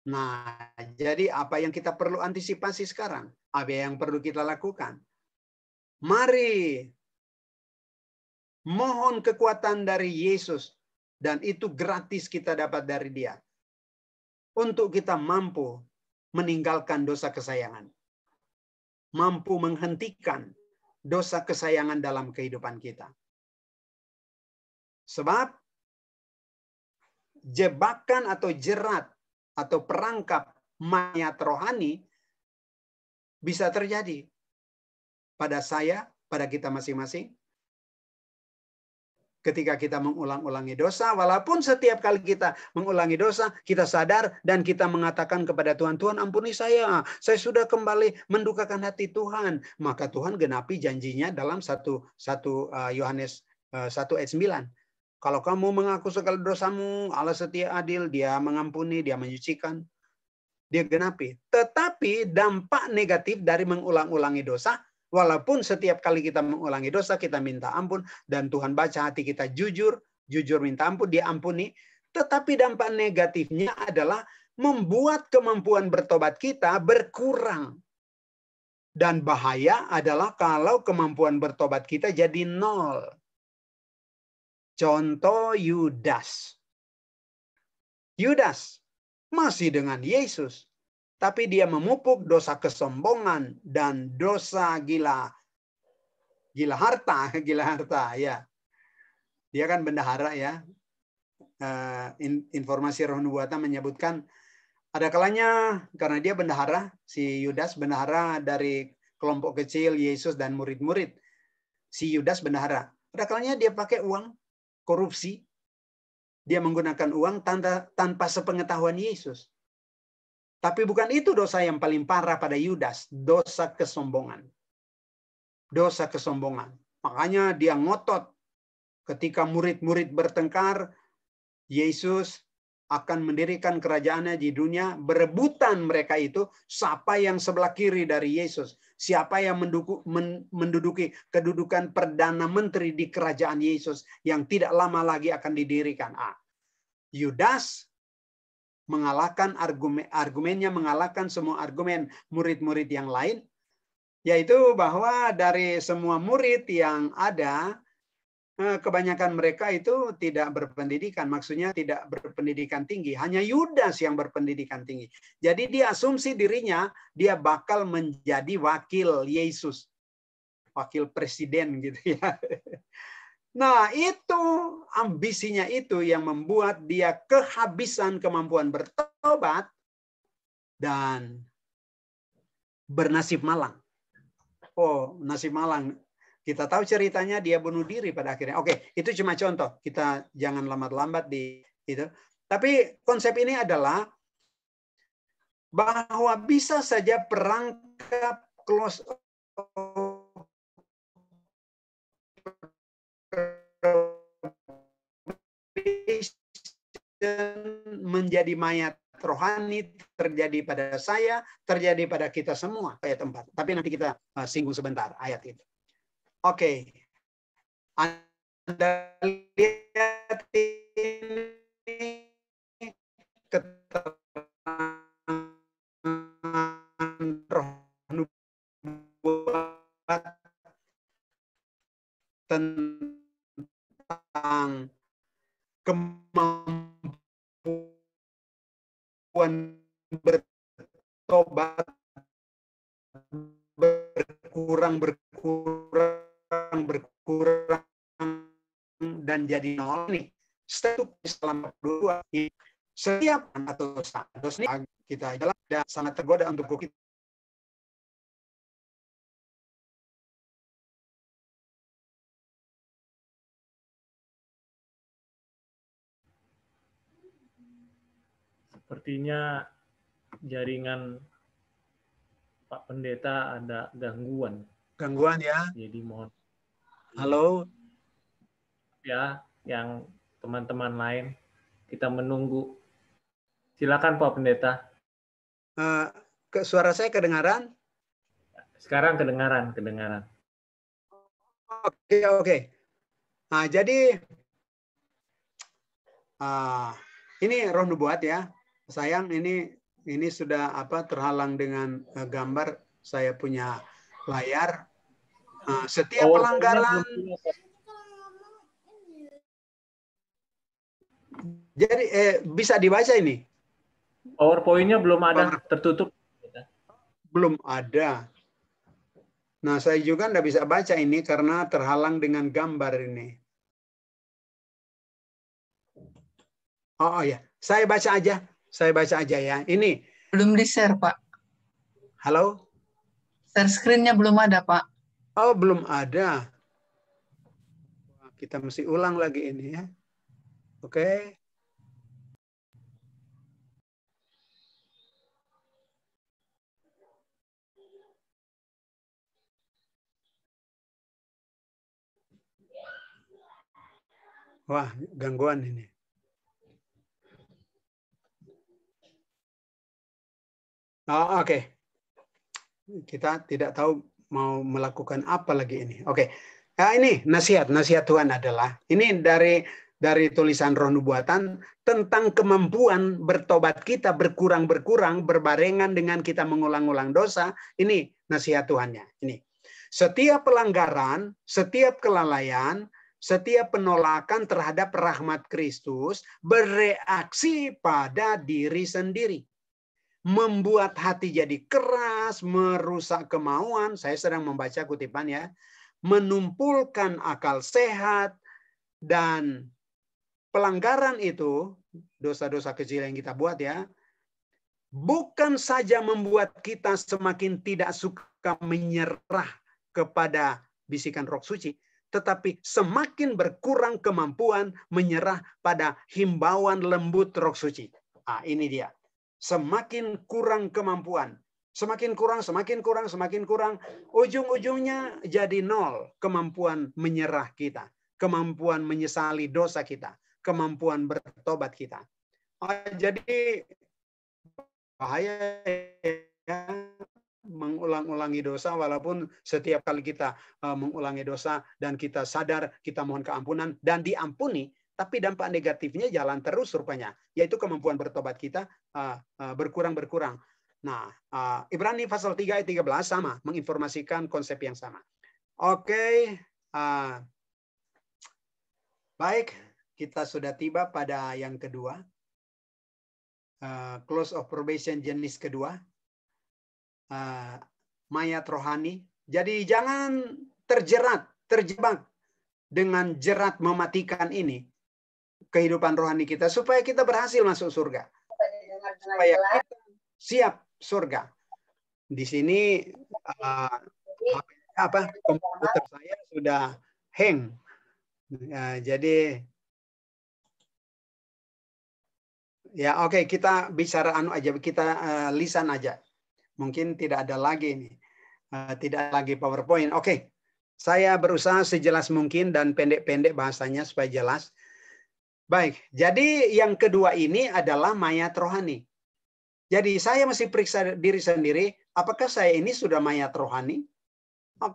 Nah, jadi apa yang kita perlu antisipasi sekarang? Apa yang perlu kita lakukan? Mari mohon kekuatan dari Yesus, dan itu gratis kita dapat dari Dia, untuk kita mampu meninggalkan dosa kesayangan, mampu menghentikan dosa kesayangan dalam kehidupan kita. Sebab jebakan atau jerat atau perangkap mayat rohani bisa terjadi pada saya, pada kita masing-masing, ketika kita mengulang-ulangi dosa. Walaupun setiap kali kita mengulangi dosa, kita sadar dan kita mengatakan kepada Tuhan, Tuhan ampuni saya sudah kembali mendukakan hati Tuhan. Maka Tuhan genapi janjinya dalam 1 Yohanes 1 ayat 9. Kalau kamu mengaku segala dosamu, Allah setia adil, Dia mengampuni, Dia menyucikan, Dia genapi. Tetapi dampak negatif dari mengulang-ulangi dosa, walaupun setiap kali kita mengulangi dosa, kita minta ampun, dan Tuhan baca hati kita jujur minta ampun, Dia ampuni. Tetapi dampak negatifnya adalah membuat kemampuan bertobat kita berkurang. Dan bahaya adalah kalau kemampuan bertobat kita jadi 0. Contoh Yudas. Yudas masih dengan Yesus, tapi dia memupuk dosa kesombongan dan dosa gila harta ya. Dia kan bendahara ya. Informasi Roh Nubuatan menyebutkan ada kalanya karena dia bendahara, si Yudas bendahara dari kelompok kecil Yesus dan murid-murid. Si Yudas bendahara. Ada kalanya dia pakai uang korupsi. Dia menggunakan uang tanpa sepengetahuan Yesus. Tapi bukan itu dosa yang paling parah pada Yudas. Dosa kesombongan. Dosa kesombongan. Makanya dia ngotot ketika murid-murid bertengkar, Yesus akan mendirikan kerajaannya di dunia. Berebutan mereka itu, siapa yang sebelah kiri dari Yesus. Siapa yang menduduki kedudukan Perdana Menteri di kerajaan Yesus yang tidak lama lagi akan didirikan. Yudas mengalahkan argumennya, mengalahkan semua argumen murid-murid yang lain, yaitu bahwa dari semua murid yang ada, kebanyakan mereka itu tidak berpendidikan, maksudnya tidak berpendidikan tinggi. Hanya Yudas yang berpendidikan tinggi. Jadi dia asumsi dirinya dia bakal menjadi wakil Yesus, wakil presiden gitu ya. Nah itu ambisinya itu yang membuat dia kehabisan kemampuan bertobat dan bernasib malang. Oh, nasib malang. Kita tahu ceritanya dia bunuh diri pada akhirnya. Oke, itu cuma contoh. Kita jangan lambat-lambat di itu. Tapi konsep ini adalah bahwa bisa saja perangkap close menjadi mayat rohani terjadi pada saya, terjadi pada kita semua. Ayat 4. Tapi nanti kita singgung sebentar ayat itu. Oke, Anda lihat ini keterangan Roh Nubuat tentang kemampuan bertobat berkurang dan jadi 0 nih. Setiap selama 2 setiap atau status ini kita adalah sangat tergoda untuk kita. Sepertinya jaringan Pak Pendeta ada gangguan. Gangguan ya. Jadi mohon. Halo. Ya, yang teman-teman lain kita menunggu. Silakan Pak Pendeta. Suara saya kedengaran? Sekarang kedengaran. Oke. Nah, jadi ini roh nubuat ya. Sayang ini sudah terhalang dengan gambar. Saya punya layar. Setiap pelanggaran. Jadi bisa dibaca ini. PowerPoint-nya belum ada, tertutup. Belum ada. Nah, saya juga nggak bisa baca ini karena terhalang dengan gambar ini. Oh ya, saya baca aja ya. Ini belum di-share, Pak. Halo? Share screen-nya belum ada, Pak. Oh, belum ada. Kita mesti ulang lagi ini ya. Oke. Wah, gangguan ini. Oh, oke. Kita tidak tahu mau melakukan apa lagi ini. Oke. Nah, ini nasihat Tuhan adalah ini dari tulisan Roh Nubuatan tentang kemampuan bertobat kita berkurang berbarengan dengan kita mengulang-ulang dosa. Ini nasihat Tuhannya. Ini. Setiap pelanggaran, setiap kelalaian, setiap penolakan terhadap rahmat Kristus bereaksi pada diri sendiri. Membuat hati jadi keras, merusak kemauan. Saya sedang membaca kutipan ya. Menumpulkan akal sehat. Dan pelanggaran itu, dosa-dosa kecil yang kita buat ya. Bukan saja membuat kita semakin tidak suka menyerah kepada bisikan Roh Suci. Tetapi semakin berkurang kemampuan menyerah pada himbauan lembut Roh Suci. Ini dia. Semakin kurang kemampuan. Semakin kurang. Ujung-ujungnya jadi nol kemampuan menyerah kita. Kemampuan menyesali dosa kita. Kemampuan bertobat kita. Jadi bahaya ya. Mengulang-ulangi dosa walaupun setiap kali kita mengulangi dosa dan kita sadar kita mohon keampunan dan diampuni, tapi dampak negatifnya jalan terus rupanya, yaitu kemampuan bertobat kita berkurang. Nah, Ibrani pasal 3 ayat 13 sama, menginformasikan konsep yang sama. Oke, baik, kita sudah tiba pada yang kedua, close of probation jenis kedua. Mayat rohani. Jadi jangan terjebak dengan jerat mematikan ini kehidupan rohani kita supaya kita berhasil masuk surga. Supaya kita siap surga. Di sini komputer saya sudah hang. Jadi ya oke, kita bicara kita lisan aja. Mungkin tidak ada lagi ini. Tidak lagi PowerPoint. Oke. Saya berusaha sejelas mungkin dan pendek-pendek bahasanya supaya jelas. Baik. Jadi yang kedua ini adalah mayat rohani. Jadi saya mesti periksa diri sendiri. Apakah saya ini sudah mayat rohani?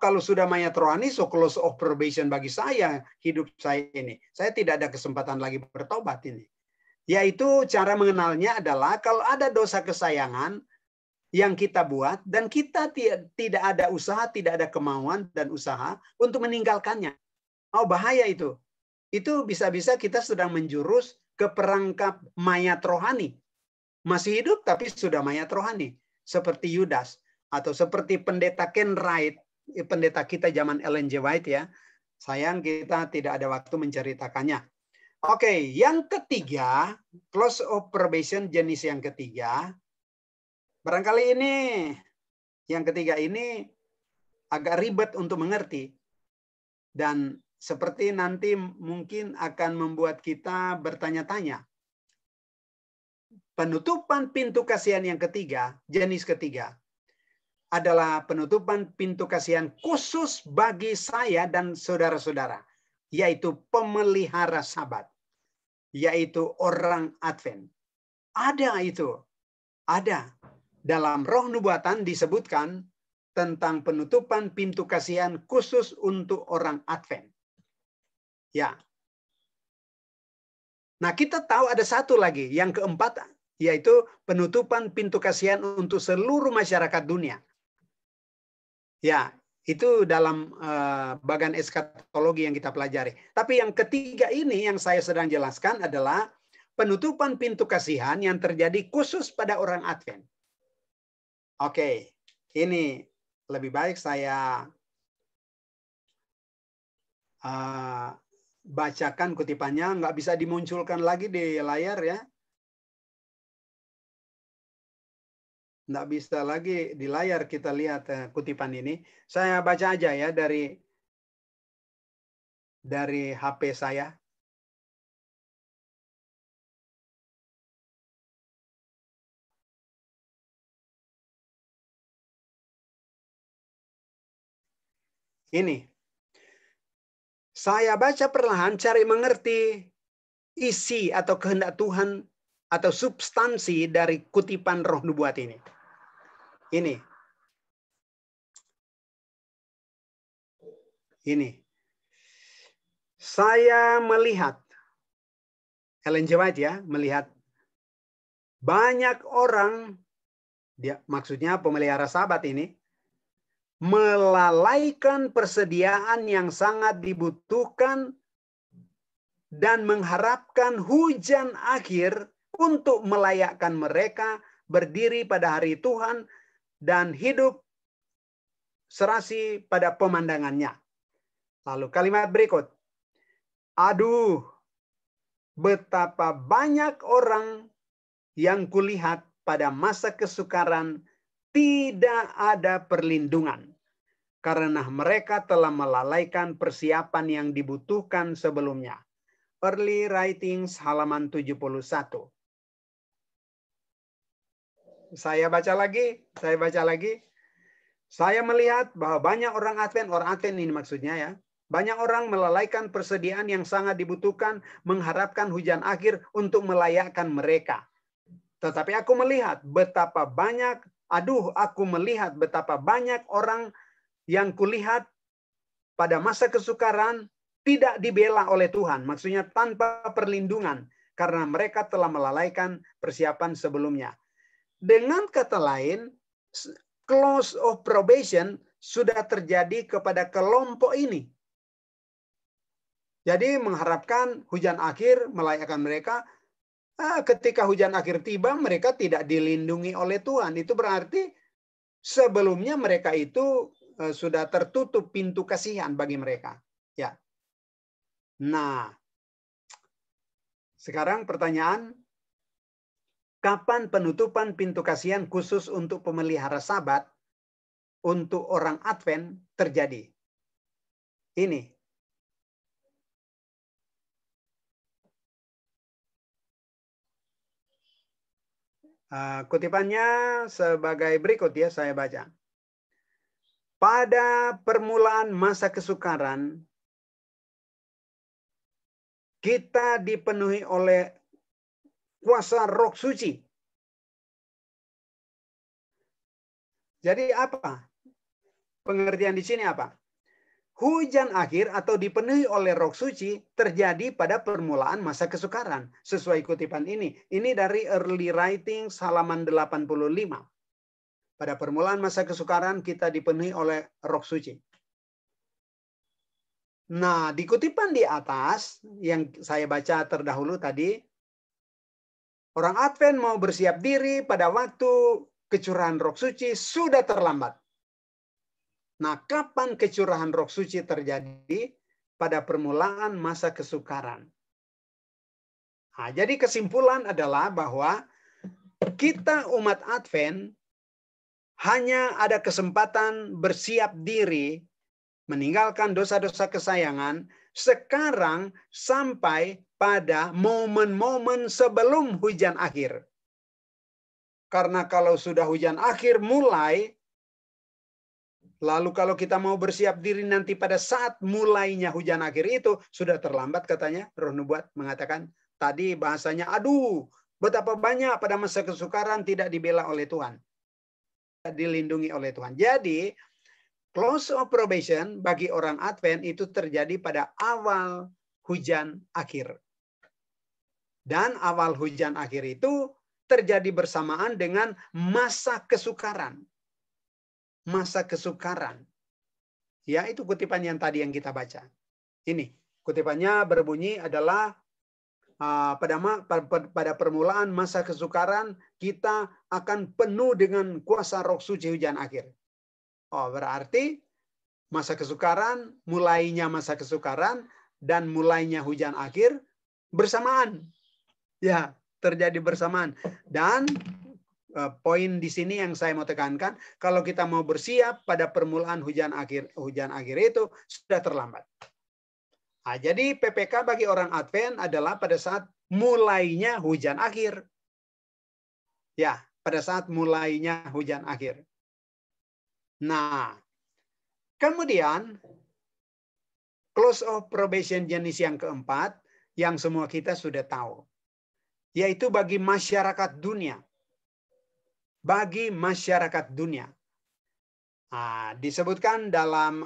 Kalau sudah mayat rohani, so close of probation bagi saya hidup saya ini. Saya tidak ada kesempatan lagi bertobat ini. Yaitu cara mengenalnya adalah kalau ada dosa kesayangan yang kita buat dan kita tidak ada usaha, tidak ada kemauan dan usaha untuk meninggalkannya. Oh, bahaya itu. Itu bisa-bisa kita sedang menjurus ke perangkap mayat rohani. Masih hidup tapi sudah mayat rohani. Seperti Yudas atau seperti pendeta Ken Wright, pendeta kita zaman Ellen G. White ya. Sayang kita tidak ada waktu menceritakannya. Oke, yang ketiga, close of probation jenis yang ketiga. Barangkali ini, yang ketiga ini agak ribet untuk mengerti. Dan seperti nanti mungkin akan membuat kita bertanya-tanya. Penutupan pintu kasihan yang ketiga, jenis ketiga, adalah penutupan pintu kasihan khusus bagi saya dan saudara-saudara. Yaitu pemelihara Sabat. Yaitu orang Advent. Ada itu. Ada. Dalam Roh Nubuatan disebutkan tentang penutupan pintu kasihan khusus untuk orang Advent. Ya. Nah, kita tahu ada satu lagi, yang keempat, yaitu penutupan pintu kasihan untuk seluruh masyarakat dunia. Ya, itu dalam bagian eskatologi yang kita pelajari. Tapi yang ketiga ini yang saya sedang jelaskan adalah penutupan pintu kasihan yang terjadi khusus pada orang Advent. Oke, ini lebih baik saya bacakan kutipannya, nggak bisa dimunculkan lagi di layar ya. Nggak bisa lagi di layar kita lihat kutipan ini. Saya baca aja ya dari HP saya. Ini. Saya baca perlahan cari mengerti isi atau kehendak Tuhan atau substansi dari kutipan roh nubuat ini. Ini. Saya melihat, Ellen G. White ya, melihat banyak orang, dia maksudnya pemelihara sahabat ini, melalaikan persediaan yang sangat dibutuhkan dan mengharapkan hujan akhir untuk melayakkan mereka berdiri pada hari Tuhan dan hidup serasi pada pemandangannya. Lalu kalimat berikut. Aduh, betapa banyak orang yang kulihat pada masa kesukaran tidak ada perlindungan. Karena mereka telah melalaikan persiapan yang dibutuhkan sebelumnya. Early Writings halaman 71. Saya baca lagi. Saya melihat bahwa banyak orang Advent ini maksudnya ya. Banyak orang melalaikan persediaan yang sangat dibutuhkan, mengharapkan hujan akhir untuk melayakkan mereka. Tetapi aku melihat betapa banyak orang yang kulihat pada masa kesukaran tidak dibela oleh Tuhan. Maksudnya tanpa perlindungan. Karena mereka telah melalaikan persiapan sebelumnya. Dengan kata lain, close of probation sudah terjadi kepada kelompok ini. Jadi mengharapkan hujan akhir melayakkan mereka. Ketika hujan akhir tiba, mereka tidak dilindungi oleh Tuhan. Itu berarti sebelumnya mereka itu sudah tertutup pintu kasihan bagi mereka. Ya. Nah, sekarang pertanyaan, kapan penutupan pintu kasihan khusus untuk pemelihara sabat untuk orang Advent terjadi? Ini. Kutipannya sebagai berikut ya, saya baca. Pada permulaan masa kesukaran, kita dipenuhi oleh kuasa Roh Suci. Jadi apa? Pengertian di sini apa? Hujan akhir atau dipenuhi oleh Roh Suci terjadi pada permulaan masa kesukaran. Sesuai kutipan ini. Ini dari Early Writings halaman 85. Pada permulaan masa kesukaran kita dipenuhi oleh Roh Suci. Nah, di kutipan di atas yang saya baca terdahulu tadi, orang Advent mau bersiap diri pada waktu kecurahan Roh Suci sudah terlambat. Nah, kapan kecurahan Roh Suci terjadi? Pada permulaan masa kesukaran. Nah, jadi kesimpulan adalah bahwa kita umat Advent hanya ada kesempatan bersiap diri, meninggalkan dosa-dosa kesayangan, sekarang sampai pada momen-momen sebelum hujan akhir. Karena kalau sudah hujan akhir mulai, lalu kalau kita mau bersiap diri nanti pada saat mulainya hujan akhir itu, sudah terlambat katanya. Roh Nubuat mengatakan, tadi bahasanya, aduh, betapa banyak pada masa kesukaran tidak dibela oleh Tuhan. Tidak dilindungi oleh Tuhan. Jadi, Close of probation bagi orang Advent itu terjadi pada awal hujan akhir. Dan awal hujan akhir itu terjadi bersamaan dengan masa kesukaran. Masa kesukaran. Ya, itu kutipan yang tadi yang kita baca. Ini, kutipannya berbunyi adalah pada permulaan masa kesukaran kita akan penuh dengan kuasa Roh Suci hujan akhir. Oh, berarti masa kesukaran, mulainya masa kesukaran dan mulainya hujan akhir bersamaan. Ya, terjadi bersamaan. Dan poin di sini yang saya mau tekankan, kalau kita mau bersiap pada permulaan hujan akhir itu sudah terlambat. Nah, jadi PPK bagi orang Advent adalah pada saat mulainya hujan akhir. Ya, pada saat mulainya hujan akhir. Nah, kemudian close of probation jenis yang keempat yang semua kita sudah tahu, yaitu bagi masyarakat dunia. Bagi masyarakat dunia. Nah, disebutkan dalam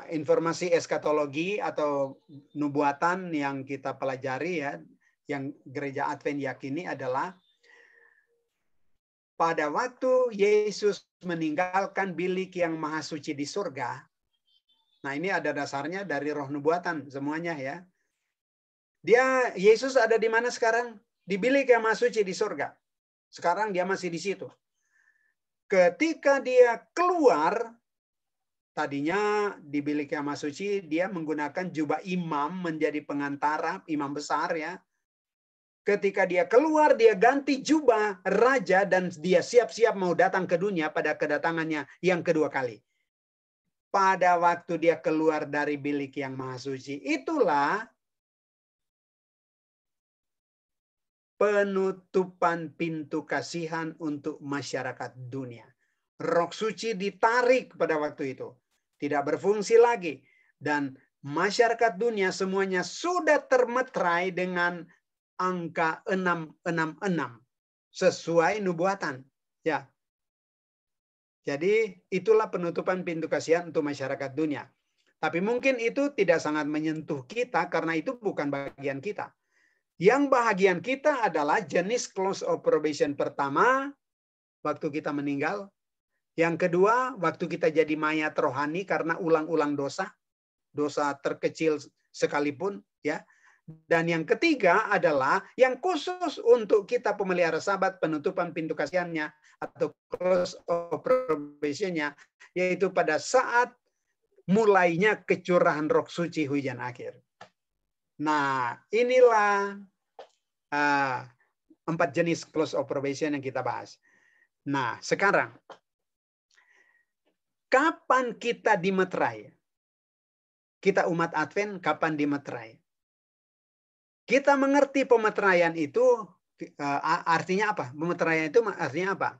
informasi eskatologi atau nubuatan yang kita pelajari ya, yang gereja Advent yakini adalah pada waktu Yesus meninggalkan bilik yang maha suci di surga. Nah, ini ada dasarnya dari roh nubuatan semuanya ya. Yesus ada di mana sekarang? Di bilik yang maha suci di surga. Sekarang dia masih di situ. Ketika dia keluar, tadinya di bilik yang maha suci dia menggunakan jubah imam menjadi pengantara, imam besar ya. Ketika dia keluar, dia ganti jubah raja dan dia siap-siap mau datang ke dunia pada kedatangannya yang kedua kali. Pada waktu dia keluar dari bilik yang maha suci, itulah penutupan pintu kasihan untuk masyarakat dunia. Roh suci ditarik pada waktu itu. Tidak berfungsi lagi. Dan masyarakat dunia semuanya sudah termeterai dengan angka 666 sesuai nubuatan. Ya. Jadi itulah penutupan pintu kasihan untuk masyarakat dunia. Tapi mungkin itu tidak sangat menyentuh kita karena itu bukan bagian kita. Yang bahagian kita adalah jenis close of probation pertama waktu kita meninggal. Yang kedua, waktu kita jadi mayat rohani karena ulang-ulang dosa terkecil sekalipun ya. Dan yang ketiga adalah yang khusus untuk kita pemelihara sabat, penutupan pintu kasihannya atau close of probation-nya, yaitu pada saat mulainya kecurahan Roh Suci hujan akhir. Nah, inilah 4 jenis close of probation yang kita bahas. Nah, sekarang kapan kita dimeterai? Kita umat Advent kapan dimeterai? Kita mengerti pemeteraian itu artinya apa? Pemeteraian itu artinya apa?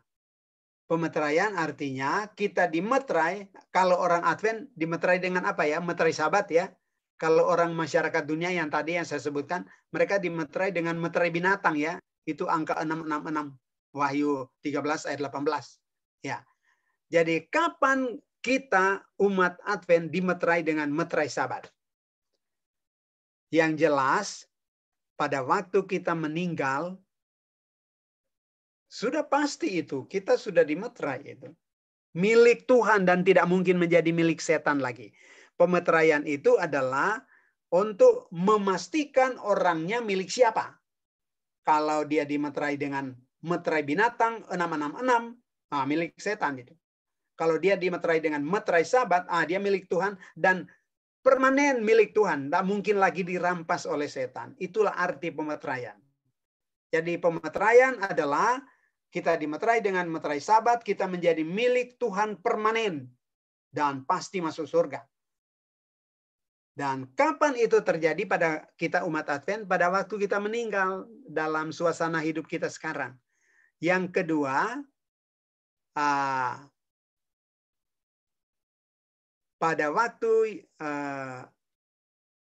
Pemeteraian artinya kita dimeterai, kalau orang Advent dimeterai dengan apa ya? Meterai sabat ya. Kalau orang masyarakat dunia yang tadi yang saya sebutkan, mereka dimeterai dengan meterai binatang ya. Itu angka 666. Wahyu 13 ayat 18. Ya. Jadi kapan kita umat Advent dimeterai dengan meterai sabat? Yang jelas pada waktu kita meninggal, sudah pasti itu, kita sudah dimeterai itu. Milik Tuhan dan tidak mungkin menjadi milik setan lagi. Pemeteraian itu adalah untuk memastikan orangnya milik siapa. Kalau dia dimeterai dengan meterai binatang 666, milik setan itu. Kalau dia dimeterai dengan meterai sabat, dia milik Tuhan dan permanen milik Tuhan, tidak mungkin lagi dirampas oleh setan. Itulah arti pemeteraian. Jadi pemeteraian adalah kita dimeterai dengan meterai sabat, kita menjadi milik Tuhan permanen dan pasti masuk surga. Dan kapan itu terjadi pada kita umat Advent? Pada waktu kita meninggal dalam suasana hidup kita sekarang. Yang kedua, pada waktu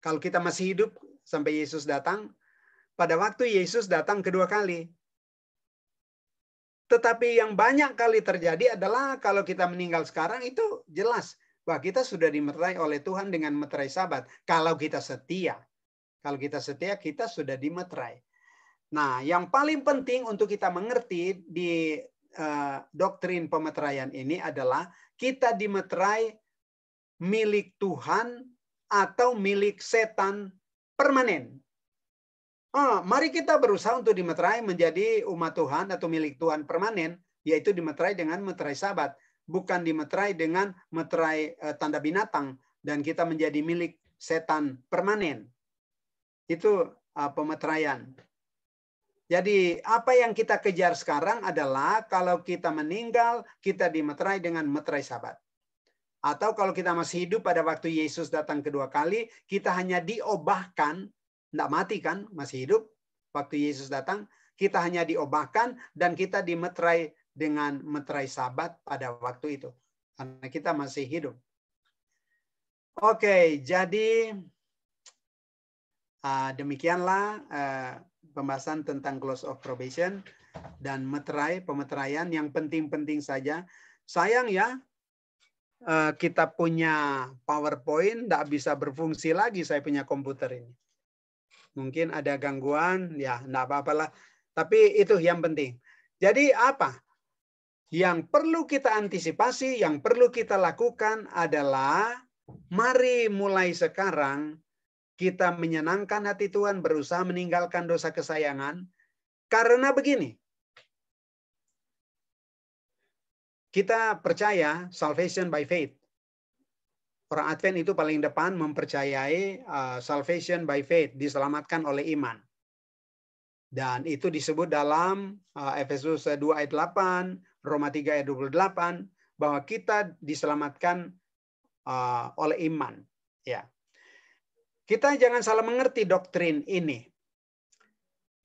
kalau kita masih hidup sampai Yesus datang, pada waktu Yesus datang kedua kali. Tetapi yang banyak kali terjadi adalah kalau kita meninggal sekarang itu jelas Bahwa kita sudah dimeterai oleh Tuhan dengan meterai Sabat. Kalau kita setia. Kalau kita setia, kita sudah dimeterai. Nah, yang paling penting untuk kita mengerti di doktrin pemeteraian ini adalah kita dimeterai milik Tuhan atau milik setan permanen. Mari kita berusaha untuk dimeterai menjadi umat Tuhan atau milik Tuhan permanen, yaitu dimeterai dengan meterai Sabat. Bukan dimeterai dengan meterai tanda binatang dan kita menjadi milik setan permanen. Itu pemeteraian. Jadi apa yang kita kejar sekarang adalah kalau kita meninggal, kita dimeterai dengan meterai Sabat. Atau kalau kita masih hidup pada waktu Yesus datang kedua kali, kita hanya diobahkan, tidak mati kan, masih hidup. Waktu Yesus datang, kita hanya diobahkan dan kita dimeterai dengan meterai Sabat pada waktu itu. Karena kita masih hidup. Oke, jadi demikianlah pembahasan tentang close of probation dan meterai, pemeteraian yang penting-penting saja. Sayang ya, kita punya PowerPoint tidak bisa berfungsi lagi saya punya komputer ini. Mungkin ada gangguan, ya tidak apa-apalah. Tapi itu yang penting. Jadi apa? Yang perlu kita antisipasi, yang perlu kita lakukan adalah mari mulai sekarang kita menyenangkan hati Tuhan, berusaha meninggalkan dosa kesayangan. Karena begini, kita percaya salvation by faith. Orang Advent itu paling depan mempercayai salvation by faith, diselamatkan oleh iman. Dan itu disebut dalam Efesus 2 ayat 8, Roma 3 ayat 28, bahwa kita diselamatkan oleh iman. Ya. Kita jangan salah mengerti doktrin ini.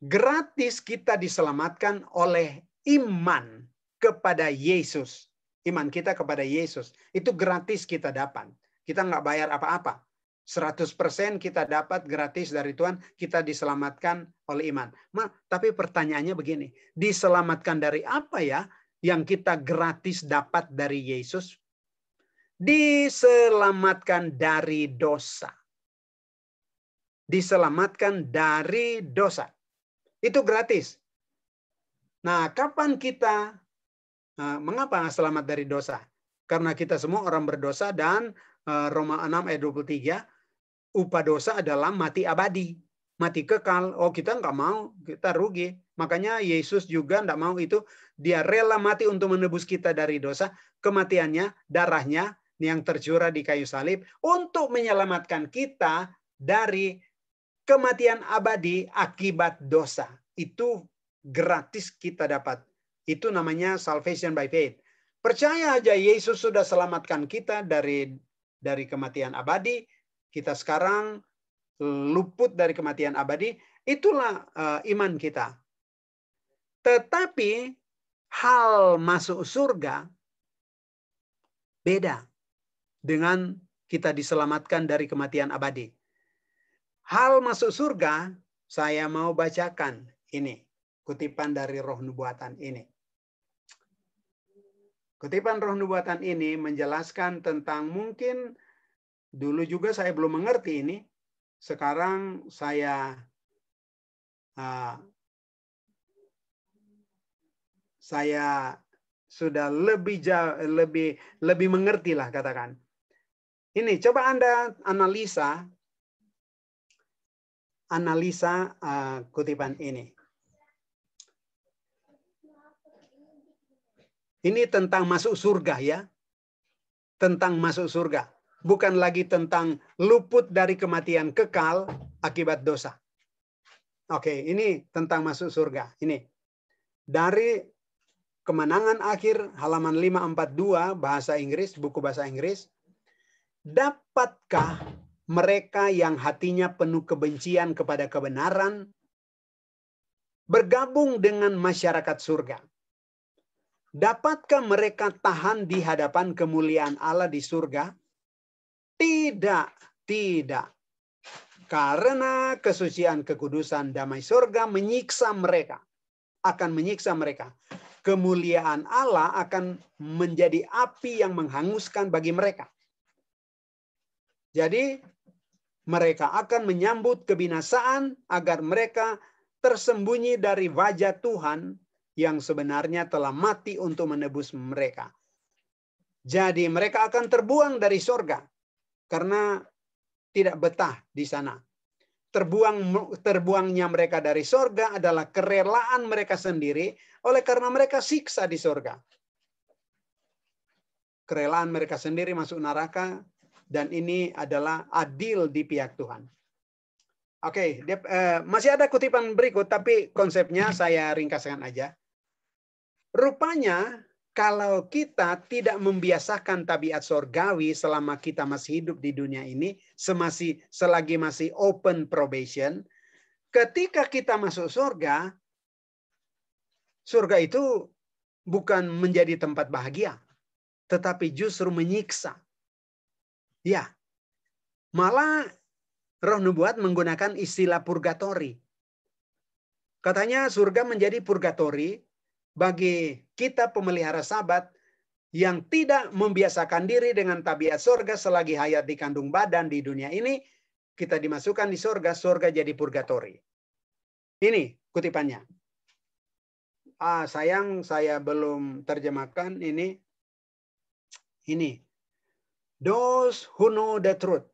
Gratis kita diselamatkan oleh iman kepada Yesus. Iman kita kepada Yesus. Itu gratis kita dapat. Kita nggak bayar apa-apa. 100% kita dapat gratis dari Tuhan. Kita diselamatkan oleh iman. Tapi pertanyaannya begini. Diselamatkan dari apa ya yang kita gratis dapat dari Yesus? Diselamatkan dari dosa. Diselamatkan dari dosa. Itu gratis. Nah, kapan kita mengapa selamat dari dosa? Karena kita semua orang berdosa dan Roma 6 ayat 23, upah dosa adalah mati abadi, mati kekal. Oh, kita nggak mau, kita rugi. Makanya Yesus juga nggak mau itu. Dia rela mati untuk menebus kita dari dosa. Kematiannya, darahnya yang tercurah di kayu salib untuk menyelamatkan kita dari kematian abadi akibat dosa. Itu gratis kita dapat. Itu namanya salvation by faith. Percaya aja Yesus sudah selamatkan kita dari kematian abadi. Kita sekarang luput dari kematian abadi. Itulah iman kita. Tetapi hal masuk surga beda dengan kita diselamatkan dari kematian abadi. Hal masuk surga, saya mau bacakan ini. Kutipan dari Roh Nubuatan ini. Kutipan Roh Nubuatan ini menjelaskan tentang mungkin dulu juga saya belum mengerti ini. Sekarang saya sudah lebih mengerti lah katakan. Ini coba Anda analisa kutipan ini. Ini tentang masuk surga ya. Tentang masuk surga. Bukan lagi tentang luput dari kematian kekal akibat dosa. Oke, ini tentang masuk surga. Ini. Dari Kemenangan Akhir halaman 542 bahasa Inggris, buku bahasa Inggris. Dapatkah mereka yang hatinya penuh kebencian kepada kebenaran bergabung dengan masyarakat surga? Dapatkah mereka tahan di hadapan kemuliaan Allah di surga? Tidak, tidak. Karena kesucian, kekudusan, damai surga menyiksa mereka. Akan menyiksa mereka. Kemuliaan Allah akan menjadi api yang menghanguskan bagi mereka. Jadi mereka akan menyambut kebinasaan agar mereka tersembunyi dari wajah Tuhan yang sebenarnya telah mati untuk menebus mereka. Jadi mereka akan terbuang dari sorga karena tidak betah di sana. Terbuangnya mereka dari sorga adalah kerelaan mereka sendiri oleh karena mereka siksa di sorga. Kerelaan mereka sendiri masuk neraka dan ini adalah adil di pihak Tuhan. Oke, masih ada kutipan berikut tapi konsepnya saya ringkaskan aja. Rupanya kalau kita tidak membiasakan tabiat sorgawi selama kita masih hidup di dunia ini, selagi masih open probation, ketika kita masuk surga, surga itu bukan menjadi tempat bahagia, tetapi justru menyiksa. Ya, malah Roh Nubuat menggunakan istilah purgatori. Katanya surga menjadi purgatori bagi kita pemelihara sabat yang tidak membiasakan diri dengan tabiat surga selagi hayat di kandung badan di dunia ini, kita dimasukkan di surga, surga jadi purgatori. Ini kutipannya. Sayang saya belum terjemahkan ini. Ini. Those who know the truth,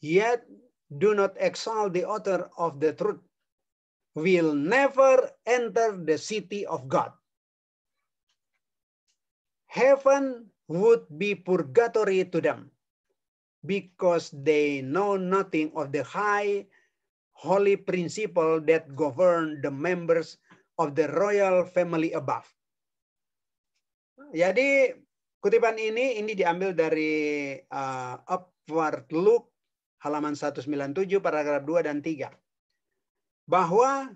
yet do not exalt the author of the truth, will never enter the city of God. Heaven would be purgatory to them because they know nothing of the high holy principle that govern the members of the royal family above. Jadi kutipan ini diambil dari Upward Look halaman 197 paragraf 2 dan 3. Bahwa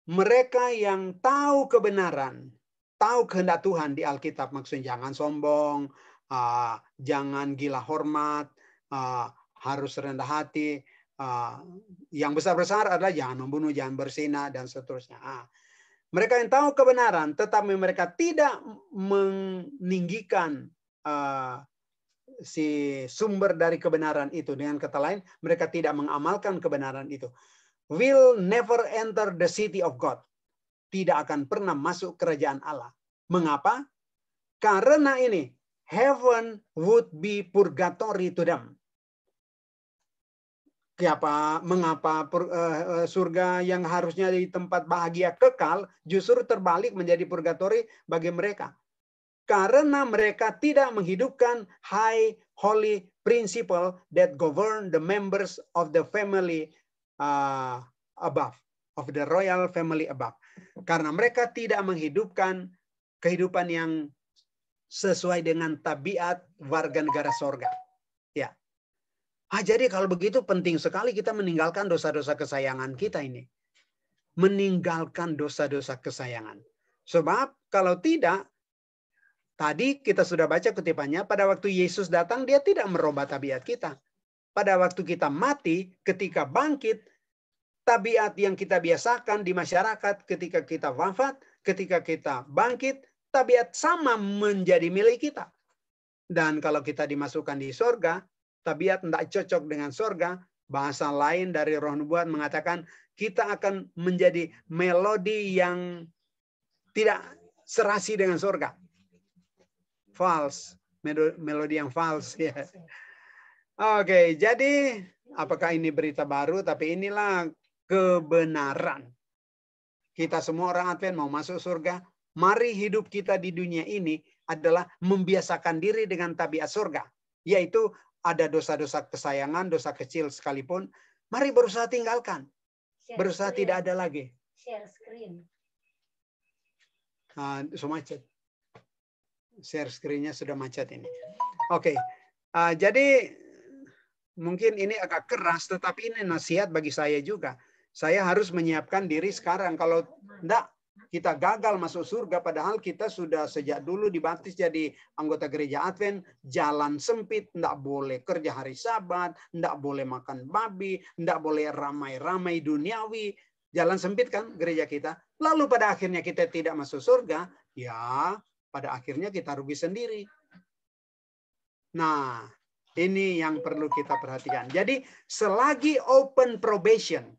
mereka yang tahu kebenaran, tahu kehendak Tuhan di Alkitab, maksudnya jangan sombong, jangan gila hormat, harus rendah hati, yang besar-besar adalah jangan membunuh, jangan berzina, dan seterusnya. Mereka yang tahu kebenaran, tetapi mereka tidak meninggikan si sumber dari kebenaran itu. Dengan kata lain, mereka tidak mengamalkan kebenaran itu. Will never enter the city of God. Tidak akan pernah masuk kerajaan Allah. Mengapa? Karena ini, heaven would be purgatory to them. Mengapa surga yang harusnya di tempat bahagia kekal justru terbalik menjadi purgatory bagi mereka? Karena mereka tidak menghidupkan high holy principle that govern the members of the family above, of the royal family above. Karena mereka tidak menghidupkan kehidupan yang sesuai dengan tabiat warga negara sorga. Ya. Jadi kalau begitu penting sekali kita meninggalkan dosa-dosa kesayangan kita ini. Meninggalkan dosa-dosa kesayangan. Sebab kalau tidak, tadi kita sudah baca kutipannya, pada waktu Yesus datang dia tidak merubah tabiat kita. Pada waktu kita mati, ketika bangkit, tabiat yang kita biasakan di masyarakat ketika kita wafat, ketika kita bangkit, tabiat sama menjadi milik kita. Dan kalau kita dimasukkan di sorga, tabiat tidak cocok dengan sorga, bahasa lain dari Roh Nubuat mengatakan kita akan menjadi melodi yang tidak serasi dengan sorga. False, melodi yang false. Ya. Oke, jadi apakah ini berita baru? Tapi inilah kebenaran. Kita semua orang Advent mau masuk surga. Mari hidup kita di dunia ini adalah membiasakan diri dengan tabiat surga. Yaitu ada dosa-dosa kesayangan, dosa kecil sekalipun. Mari berusaha tinggalkan. Berusaha tidak ada lagi. Share screen. So macet. Share screen-nya sudah macet ini. Oke. Jadi mungkin ini agak keras, tetapi ini nasihat bagi saya juga. Saya harus menyiapkan diri sekarang. Kalau enggak, kita gagal masuk surga, padahal kita sudah sejak dulu dibaptis jadi anggota gereja Advent. Jalan sempit, enggak boleh kerja hari Sabat, enggak boleh makan babi, enggak boleh ramai-ramai duniawi. Jalan sempit kan gereja kita. Lalu pada akhirnya kita tidak masuk surga, ya pada akhirnya kita rugi sendiri. Nah, Ini yang perlu kita perhatikan. Jadi selagi open probation,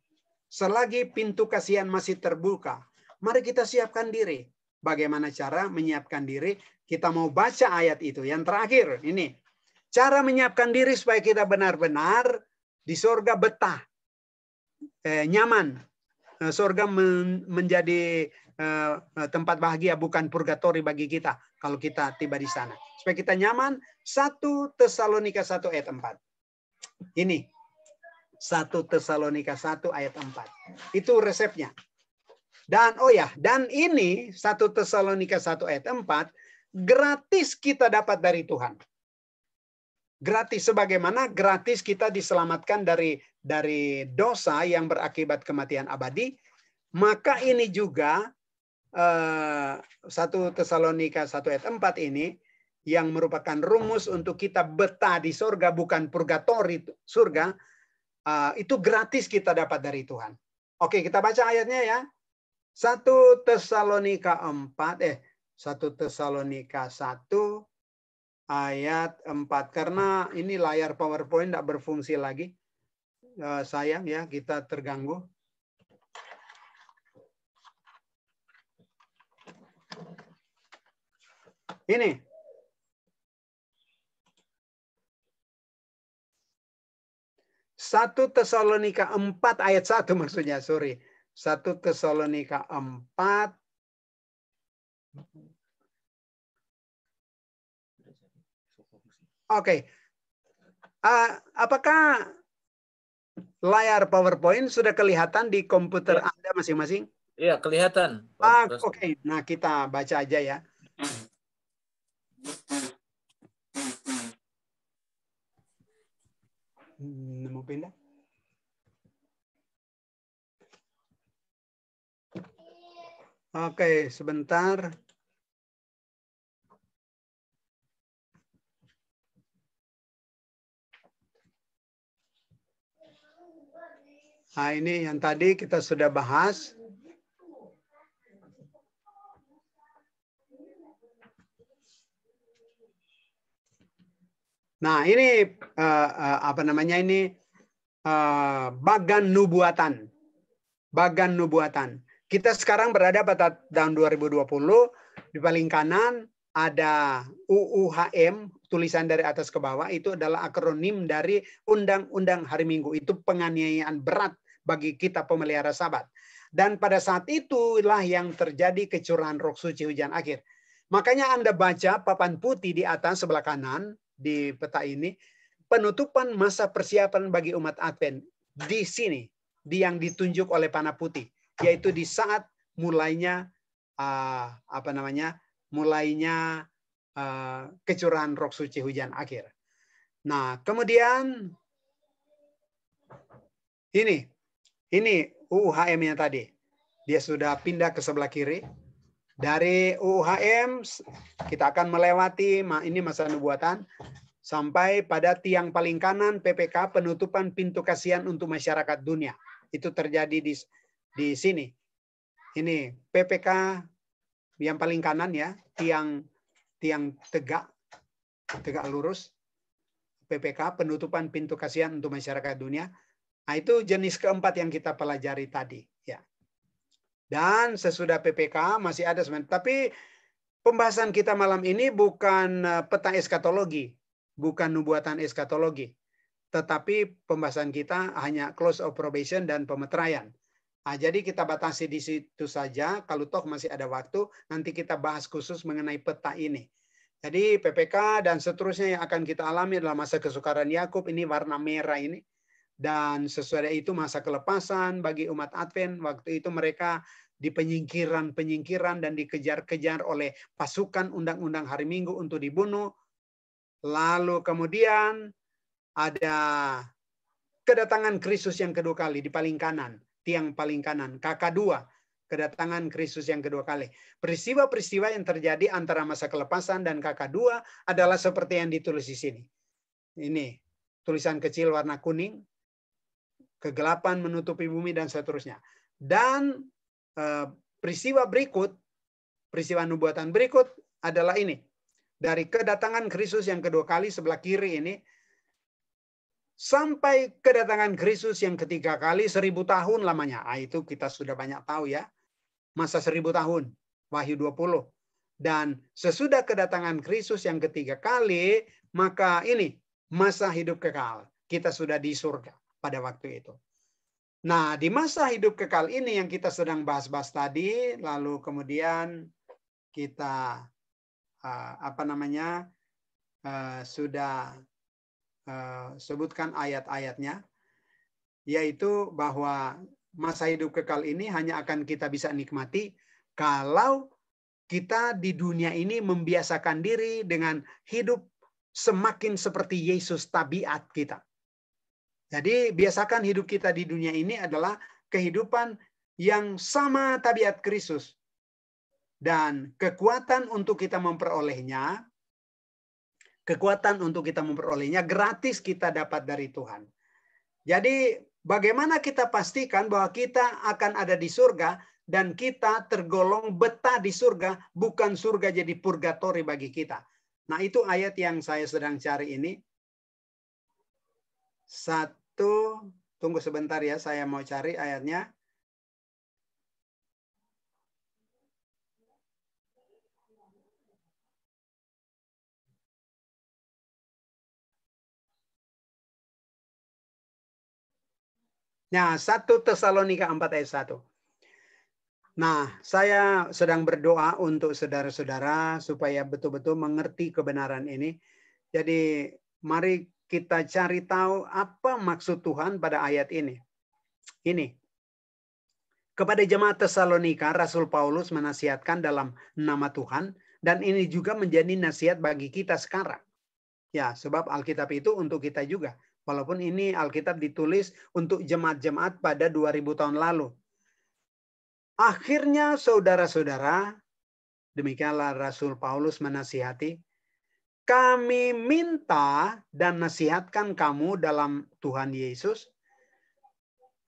selagi pintu kasihan masih terbuka, mari kita siapkan diri. Bagaimana cara menyiapkan diri? Kita mau baca ayat itu. Yang terakhir ini. Cara menyiapkan diri supaya kita benar-benar di sorga betah. Nyaman. Sorga menjadi tempat bahagia, bukan purgatori bagi kita kalau kita tiba di sana. Supaya kita nyaman, 1 Tesalonika 1 ayat 4. Ini 1 Tesalonika 1 ayat 4. Itu resepnya. Dan dan ini 1 Tesalonika 1 ayat 4 gratis kita dapat dari Tuhan. Gratis, sebagaimana gratis kita diselamatkan dari dosa yang berakibat kematian abadi, maka ini juga 1 Tesalonika 1 ayat 4 ini yang merupakan rumus untuk kita betah di surga, bukan purgatori surga, itu gratis kita dapat dari Tuhan. Oke, kita baca ayatnya ya. 1 Tesalonika 1 ayat 4. Karena ini layar PowerPoint tidak berfungsi lagi. Sayang ya, kita terganggu. Ini. 1 Tesalonika 4 ayat 1 maksudnya, sorry. 1 Tesalonika 4. Oke. Apakah layar PowerPoint sudah kelihatan di komputer Anda masing-masing? Iya, kelihatan. Oke. Nah, kita baca aja ya. Mau pindah? Oke, sebentar. Nah, ini yang tadi kita sudah bahas. Nah, ini apa namanya ini? Bagan nubuatan. Bagan nubuatan. Kita sekarang berada pada tahun 2020. Di paling kanan ada UUHM, tulisan dari atas ke bawah. Itu adalah akronim dari Undang-Undang Hari Minggu. Itu penganiayaan berat bagi kita pemelihara Sabat. Dan pada saat itulah yang terjadi kecurahan roh suci hujan akhir. Makanya Anda baca papan putih di atas sebelah kanan di peta ini. Penutupan masa persiapan bagi umat Advent. Di sini. Yang ditunjuk oleh panah putih. Yaitu di saat mulainya mulainya kecurahan roh suci hujan akhir. Nah, kemudian ini UUHM-nya tadi. Dia sudah pindah ke sebelah kiri. Dari UUHM kita akan melewati ini masa nubuatan sampai pada tiang paling kanan PPK, penutupan pintu kasihan untuk masyarakat dunia. Itu terjadi di sini. Ini PPK yang paling kanan ya, tiang tegak lurus. PPK, penutupan pintu kasihan untuk masyarakat dunia. Nah, itu jenis keempat yang kita pelajari tadi ya. Dan sesudah PPK masih ada sebenarnya. Tapi pembahasan kita malam ini bukan peta eskatologi, bukan nubuatan eskatologi. Tetapi pembahasan kita hanya close of probation dan pemeteraian. Nah, jadi kita batasi di situ saja. Kalau toh masih ada waktu, nanti kita bahas khusus mengenai peta ini. Jadi PPK dan seterusnya yang akan kita alami adalah masa kesukaran Yakub, ini warna merah ini. Dan sesudah itu masa kelepasan bagi umat Advent. Waktu itu mereka di penyingkiran dan dikejar-kejar oleh pasukan undang-undang hari Minggu untuk dibunuh. Lalu kemudian ada kedatangan Kristus yang kedua kali di paling kanan. Tiang paling kanan, KK2, kedatangan Kristus yang kedua kali. Peristiwa-peristiwa yang terjadi antara masa kelepasan dan KK2 adalah seperti yang ditulis di sini. Ini, tulisan kecil warna kuning, kegelapan menutupi bumi dan seterusnya. Dan peristiwa berikut, peristiwa nubuatan berikut adalah ini. Dari kedatangan Kristus yang kedua kali sebelah kiri ini, sampai kedatangan Kristus yang ketiga kali 1000 tahun lamanya. Itu kita sudah banyak tahu ya. Masa 1000 tahun. Wahyu 20. Dan sesudah kedatangan Kristus yang ketiga kali, maka ini masa hidup kekal. Kita sudah di surga pada waktu itu. Nah, di masa hidup kekal ini yang kita sedang bahas-bahas tadi, lalu kemudian kita sudah sebutkan ayat-ayatnya, yaitu bahwa masa hidup kekal ini hanya akan kita bisa nikmati kalau kita di dunia ini membiasakan diri dengan hidup semakin seperti Yesus tabiat kita. Jadi biasakan hidup kita di dunia ini adalah kehidupan yang sama tabiat Kristus. Dan kekuatan untuk kita memperolehnya gratis kita dapat dari Tuhan. Jadi bagaimana kita pastikan bahwa kita akan ada di surga dan kita tergolong betah di surga, bukan surga jadi purgatori bagi kita. Nah, itu ayat yang saya sedang cari ini. Tunggu sebentar ya, saya mau cari ayatnya. Nah, 1 Tesalonika 4 ayat 1. Nah, saya sedang berdoa untuk saudara-saudara supaya betul-betul mengerti kebenaran ini. Jadi, mari kita cari tahu apa maksud Tuhan pada ayat ini. Ini. Kepada jemaat Tesalonika, Rasul Paulus menasihatkan dalam nama Tuhan. Dan ini juga menjadi nasihat bagi kita sekarang. Ya, sebab Alkitab itu untuk kita juga. Walaupun ini Alkitab ditulis untuk jemaat-jemaat pada 2000 tahun lalu. Akhirnya saudara-saudara, demikianlah Rasul Paulus menasihati, kami minta dan nasihatkan kamu dalam Tuhan Yesus.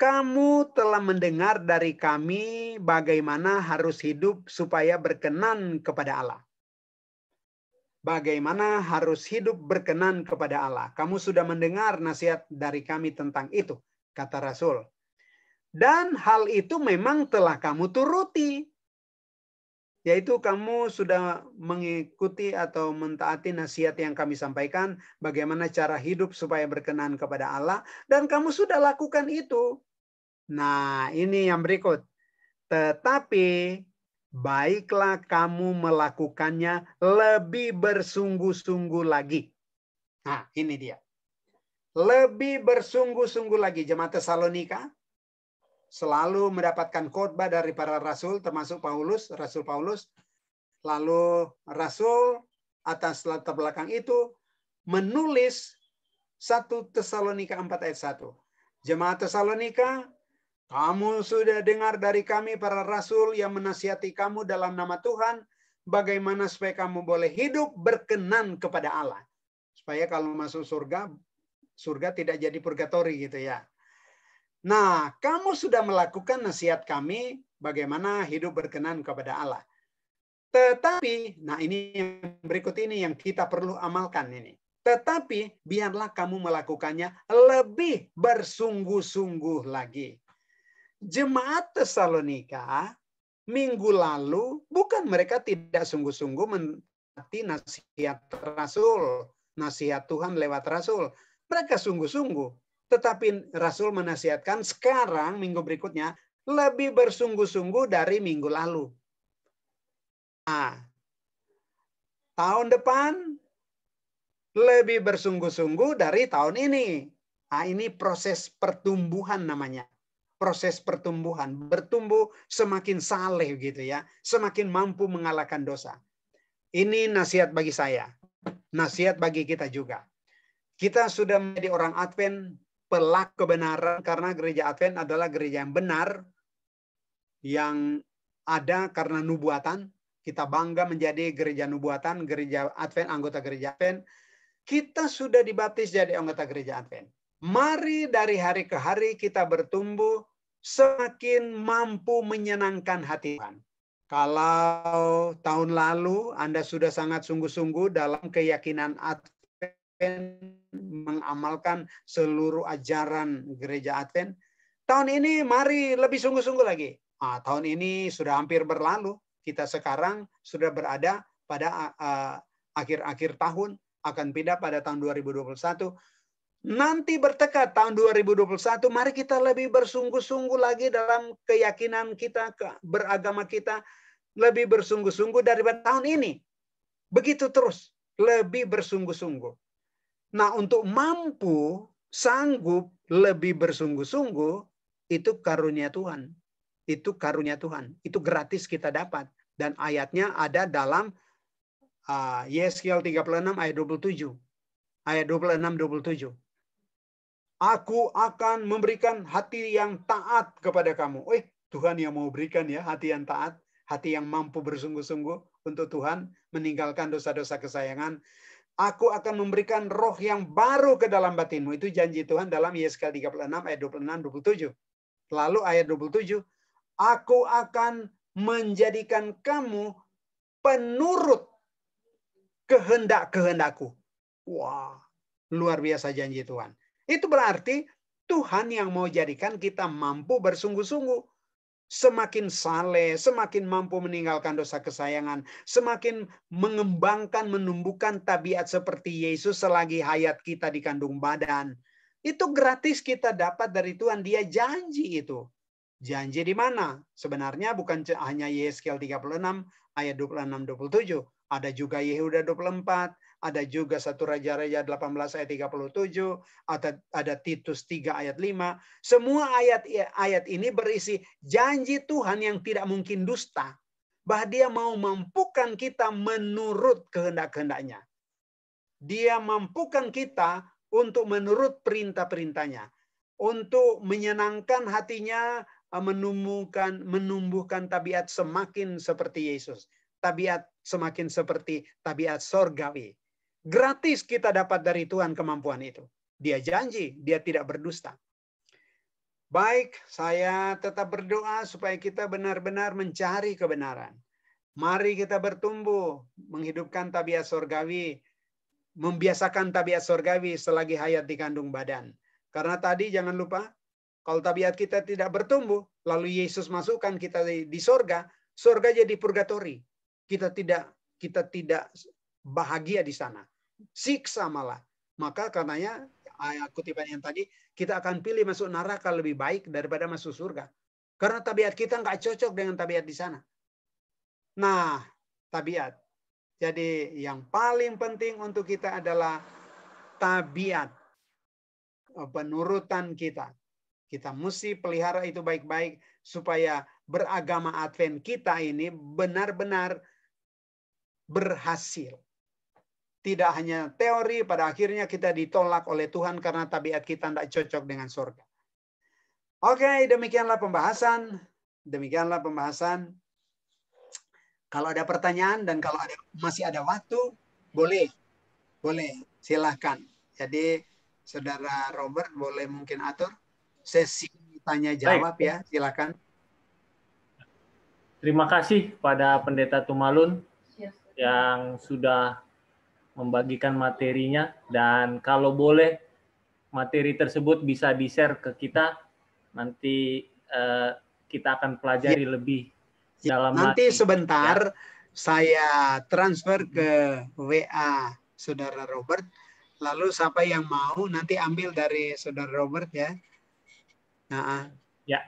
Kamu telah mendengar dari kami bagaimana harus hidup supaya berkenan kepada Allah. Bagaimana harus hidup berkenan kepada Allah. Kamu sudah mendengar nasihat dari kami tentang itu, kata Rasul. Dan hal itu memang telah kamu turuti. Yaitu kamu sudah mengikuti atau mentaati nasihat yang kami sampaikan. Bagaimana cara hidup supaya berkenan kepada Allah. Dan kamu sudah lakukan itu. Nah, ini yang berikut. Tetapi baiklah kamu melakukannya lebih bersungguh-sungguh lagi. Nah, ini dia. Lebih bersungguh-sungguh lagi. Jemaat Tesalonika selalu mendapatkan khotbah dari para rasul, termasuk Paulus, Rasul Paulus. Lalu Rasul atas latar belakang itu menulis 1 Tesalonika 4 ayat 1. Jemaat Tesalonika, kamu sudah dengar dari kami para rasul yang menasihati kamu dalam nama Tuhan, bagaimana supaya kamu boleh hidup berkenan kepada Allah. Supaya kalau masuk surga, surga tidak jadi purgatori gitu ya. Nah, kamu sudah melakukan nasihat kami bagaimana hidup berkenan kepada Allah. Tetapi, nah ini yang berikut ini yang kita perlu amalkan ini. Tetapi, biarlah kamu melakukannya lebih bersungguh-sungguh lagi. Jemaat Tesalonika minggu lalu, bukan mereka tidak sungguh-sungguh menaati nasihat Rasul. Nasihat Tuhan lewat Rasul. Mereka sungguh-sungguh. Tetapi Rasul menasihatkan sekarang, minggu berikutnya, lebih bersungguh-sungguh dari minggu lalu. Nah, tahun depan, lebih bersungguh-sungguh dari tahun ini. Nah, ini proses pertumbuhan namanya. Proses pertumbuhan. Bertumbuh semakin saleh gitu ya. Semakin mampu mengalahkan dosa. Ini nasihat bagi saya. Nasihat bagi kita juga. Kita sudah menjadi orang Advent, pelaku kebenaran, karena gereja Advent adalah gereja yang benar, yang ada karena nubuatan. Kita bangga menjadi gereja nubuatan, gereja Advent, anggota gereja Advent. Kita sudah dibaptis jadi anggota gereja Advent. Mari dari hari ke hari kita bertumbuh semakin mampu menyenangkan hati Tuhan. Kalau tahun lalu Anda sudah sangat sungguh-sungguh dalam keyakinan Advent, mengamalkan seluruh ajaran gereja Advent. Tahun ini mari lebih sungguh-sungguh lagi. Tahun ini sudah hampir berlalu. Kita sekarang sudah berada pada akhir-akhir tahun, akan pindah pada tahun 2021. Nanti bertekad tahun 2021, mari kita lebih bersungguh-sungguh lagi dalam keyakinan kita, beragama kita, lebih bersungguh-sungguh daripada tahun ini. Begitu terus, lebih bersungguh-sungguh. Nah, untuk mampu, sanggup, lebih bersungguh-sungguh, itu karunia Tuhan. Itu karunia Tuhan. Itu gratis kita dapat. Dan ayatnya ada dalam Yeskiel 36 ayat 27. Ayat 26-27. Aku akan memberikan hati yang taat kepada kamu. Tuhan yang mau berikan ya hati yang taat. Hati yang mampu bersungguh-sungguh untuk Tuhan. Meninggalkan dosa-dosa kesayangan. Aku akan memberikan roh yang baru ke dalam batinmu. Itu janji Tuhan dalam Yeskiel 36 ayat 26-27. Lalu ayat 27. Aku akan menjadikan kamu penurut kehendak-kehendakku. Wah, luar biasa janji Tuhan. Itu berarti Tuhan yang mau jadikan kita mampu bersungguh-sungguh. Semakin saleh, semakin mampu meninggalkan dosa kesayangan, semakin mengembangkan, menumbuhkan tabiat seperti Yesus selagi hayat kita di kandung badan. Itu gratis kita dapat dari Tuhan. Dia janji itu. Janji di mana? Sebenarnya bukan hanya Yeskiel 36 ayat 26-27. Ada juga Yehuda 24. Ada juga 1 Raja-Raja 18 ayat 37. Ada Titus 3 ayat 5. Semua ayat ini berisi janji Tuhan yang tidak mungkin dusta. Bahwa dia mau mampukan kita menurut kehendak-kehendaknya. Dia mampukan kita untuk menurut perintah-perintahnya. Untuk menyenangkan hatinya, menumbuhkan tabiat semakin seperti Yesus. Tabiat semakin seperti tabiat sorgawi. Gratis kita dapat dari Tuhan kemampuan itu. Dia janji, dia tidak berdusta. Baik, saya tetap berdoa supaya kita benar-benar mencari kebenaran. Mari kita bertumbuh, menghidupkan tabiat sorgawi, membiasakan tabiat sorgawi selagi hayat di kandung badan. Karena tadi jangan lupa, kalau tabiat kita tidak bertumbuh, lalu Yesus masukkan kita di sorga, sorga jadi purgatori. Kita tidak bahagia di sana. Siksa malah. Maka karenanya, kutipan yang tadi, kita akan pilih masuk neraka lebih baik daripada masuk surga. Karena tabiat kita nggak cocok dengan tabiat di sana. Nah, tabiat. Jadi yang paling penting untuk kita adalah tabiat. Penurutan kita. Kita mesti pelihara itu baik-baik supaya beragama Advent kita ini benar-benar berhasil. Tidak hanya teori, pada akhirnya kita ditolak oleh Tuhan karena tabiat kita tidak cocok dengan surga. Oke, demikianlah pembahasan. Demikianlah pembahasan. Kalau ada pertanyaan dan kalau masih ada waktu, boleh. Silahkan. Jadi, Saudara Robert boleh mungkin atur sesi tanya jawab ya, silakan. Terima kasih pada Pendeta Tumalun yang sudah membagikan materinya, dan kalau boleh materi tersebut bisa di-share ke kita, nanti kita akan pelajari lebih dalam. Nanti sebentar saya transfer ke WA Saudara Robert, lalu siapa yang mau nanti ambil dari Saudara Robert ya. Ya.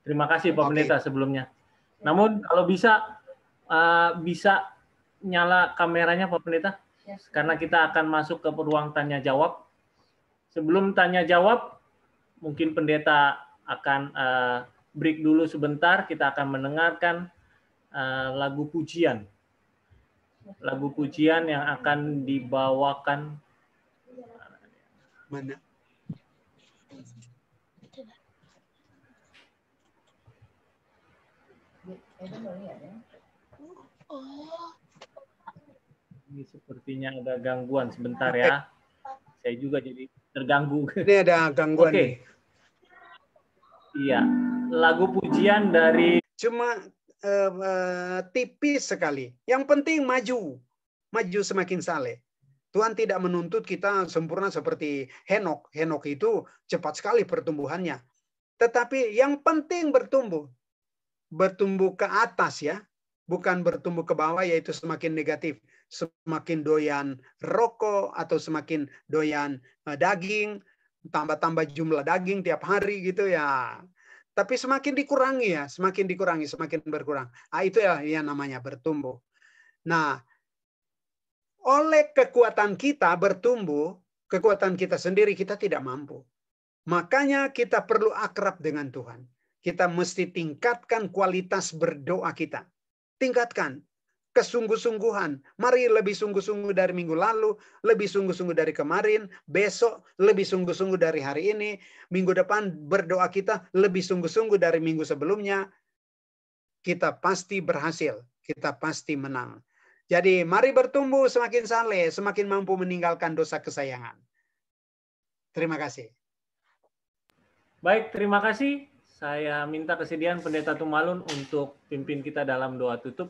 Terima kasih Pak Pendeta sebelumnya. Namun kalau bisa nyala kameranya Pak Pendeta, karena kita akan masuk ke ruang tanya jawab. Sebelum tanya jawab, mungkin Pendeta akan break dulu sebentar. Kita akan mendengarkan lagu pujian. Lagu pujian yang akan dibawakan. Mana? Ini sepertinya ada gangguan sebentar ya. Saya juga jadi terganggu. Ini ada gangguan. Oke. Iya, lagu pujian dari cuma tipis sekali. Yang penting maju semakin saleh. Tuhan tidak menuntut kita sempurna seperti Henok. Henok itu cepat sekali pertumbuhannya. Tetapi yang penting bertumbuh. Bertumbuh ke atas ya. Bukan bertumbuh ke bawah, yaitu semakin negatif. Semakin doyan rokok atau semakin doyan daging. Tambah-tambah jumlah daging tiap hari gitu ya. Tapi semakin dikurangi ya. Semakin dikurangi, semakin berkurang. Itu ya yang namanya bertumbuh. Nah, oleh kekuatan kita bertumbuh, kekuatan kita sendiri kita tidak mampu. Makanya kita perlu akrab dengan Tuhan. Kita mesti tingkatkan kualitas berdoa kita. Tingkatkan kesungguh-sungguhan. Mari lebih sungguh-sungguh dari minggu lalu, lebih sungguh-sungguh dari kemarin, besok lebih sungguh-sungguh dari hari ini, minggu depan berdoa kita lebih sungguh-sungguh dari minggu sebelumnya. Kita pasti berhasil, kita pasti menang. Jadi mari bertumbuh semakin saleh, semakin mampu meninggalkan dosa kesayangan. Terima kasih. Baik, terima kasih. Saya minta kesediaan Pendeta Tumalun untuk pimpin kita dalam doa tutup.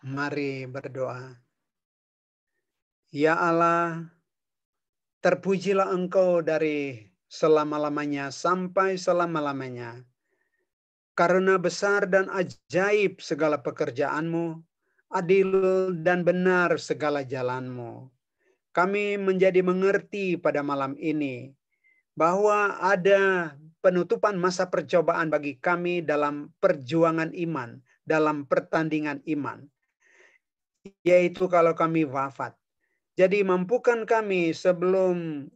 Mari berdoa. Ya Allah, terpujilah Engkau dari selama-lamanya sampai selama-lamanya. Karena besar dan ajaib segala pekerjaan-Mu, adil dan benar segala jalan-Mu. Kami menjadi mengerti pada malam ini bahwa ada penutupan masa percobaan bagi kami dalam perjuangan iman, dalam pertandingan iman. Yaitu kalau kami wafat. Jadi mampukan kami sebelum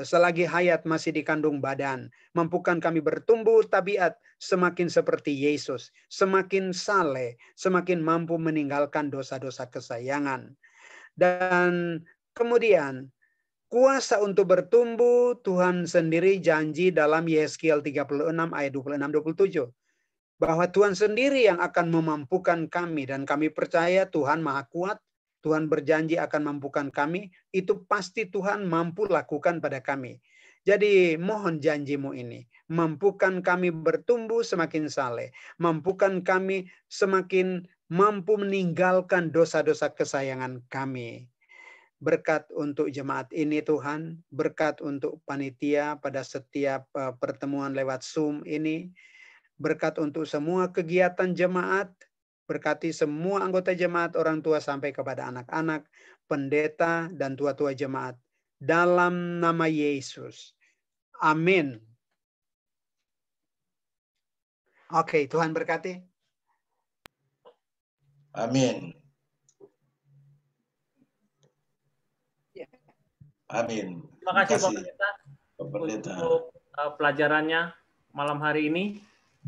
selagi hayat masih dikandung badan, mampukan kami bertumbuh tabiat semakin seperti Yesus, semakin saleh, semakin mampu meninggalkan dosa-dosa kesayangan. Dan kemudian kuasa untuk bertumbuh Tuhan sendiri janji dalam Yeskiel 36 ayat 26-27. Bahwa Tuhan sendiri yang akan memampukan kami. Dan kami percaya Tuhan Maha Kuat. Tuhan berjanji akan mampukan kami, itu pasti Tuhan mampu lakukan pada kami. Jadi mohon janjimu ini, mampukan kami bertumbuh semakin saleh, mampukan kami semakin mampu meninggalkan dosa-dosa kesayangan kami. Berkat untuk jemaat ini Tuhan, berkat untuk panitia pada setiap pertemuan lewat Zoom ini, berkat untuk semua kegiatan jemaat, berkati semua anggota jemaat, orang tua sampai kepada anak-anak, pendeta, dan tua-tua jemaat. Dalam nama Yesus. Amin. Oke, Tuhan berkati. Amin. Amin. Terima kasih Pak Pendeta untuk pelajarannya malam hari ini.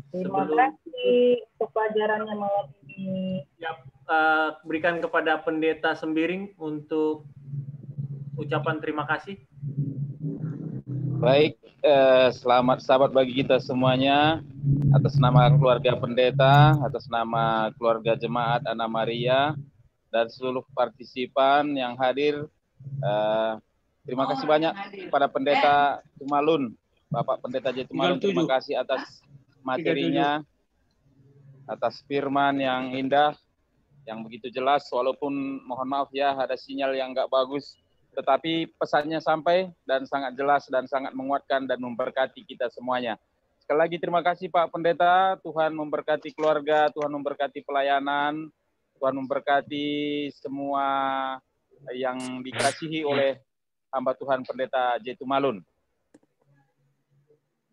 Terima kasih untuk pelajarannya malam ini. Berikan kepada Pendeta Sembiring untuk ucapan terima kasih. Baik, selamat sahabat bagi kita semuanya. Atas nama keluarga pendeta, atas nama keluarga jemaat Anna Maria, dan seluruh partisipan yang hadir. Terima kasih banyak kepada Pendeta Tumalun, Bapak Pendeta J. Tumalun. Terima kasih atas materinya, atas firman yang indah, yang begitu jelas, walaupun mohon maaf ya ada sinyal yang nggak bagus, tetapi pesannya sampai dan sangat jelas dan sangat menguatkan dan memberkati kita semuanya. Sekali lagi terima kasih Pak Pendeta, Tuhan memberkati keluarga, Tuhan memberkati pelayanan, Tuhan memberkati semua yang dikasihi oleh hamba Tuhan Pendeta J. Tumalun.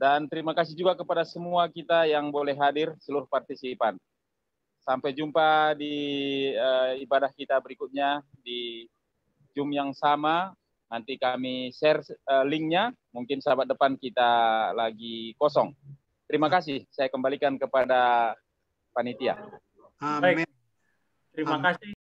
Dan terima kasih juga kepada semua kita yang boleh hadir, seluruh partisipan. Sampai jumpa di ibadah kita berikutnya di Zoom yang sama. Nanti kami share linknya. Mungkin sahabat depan kita lagi kosong. Terima kasih. Saya kembalikan kepada panitia. Amin. Terima kasih.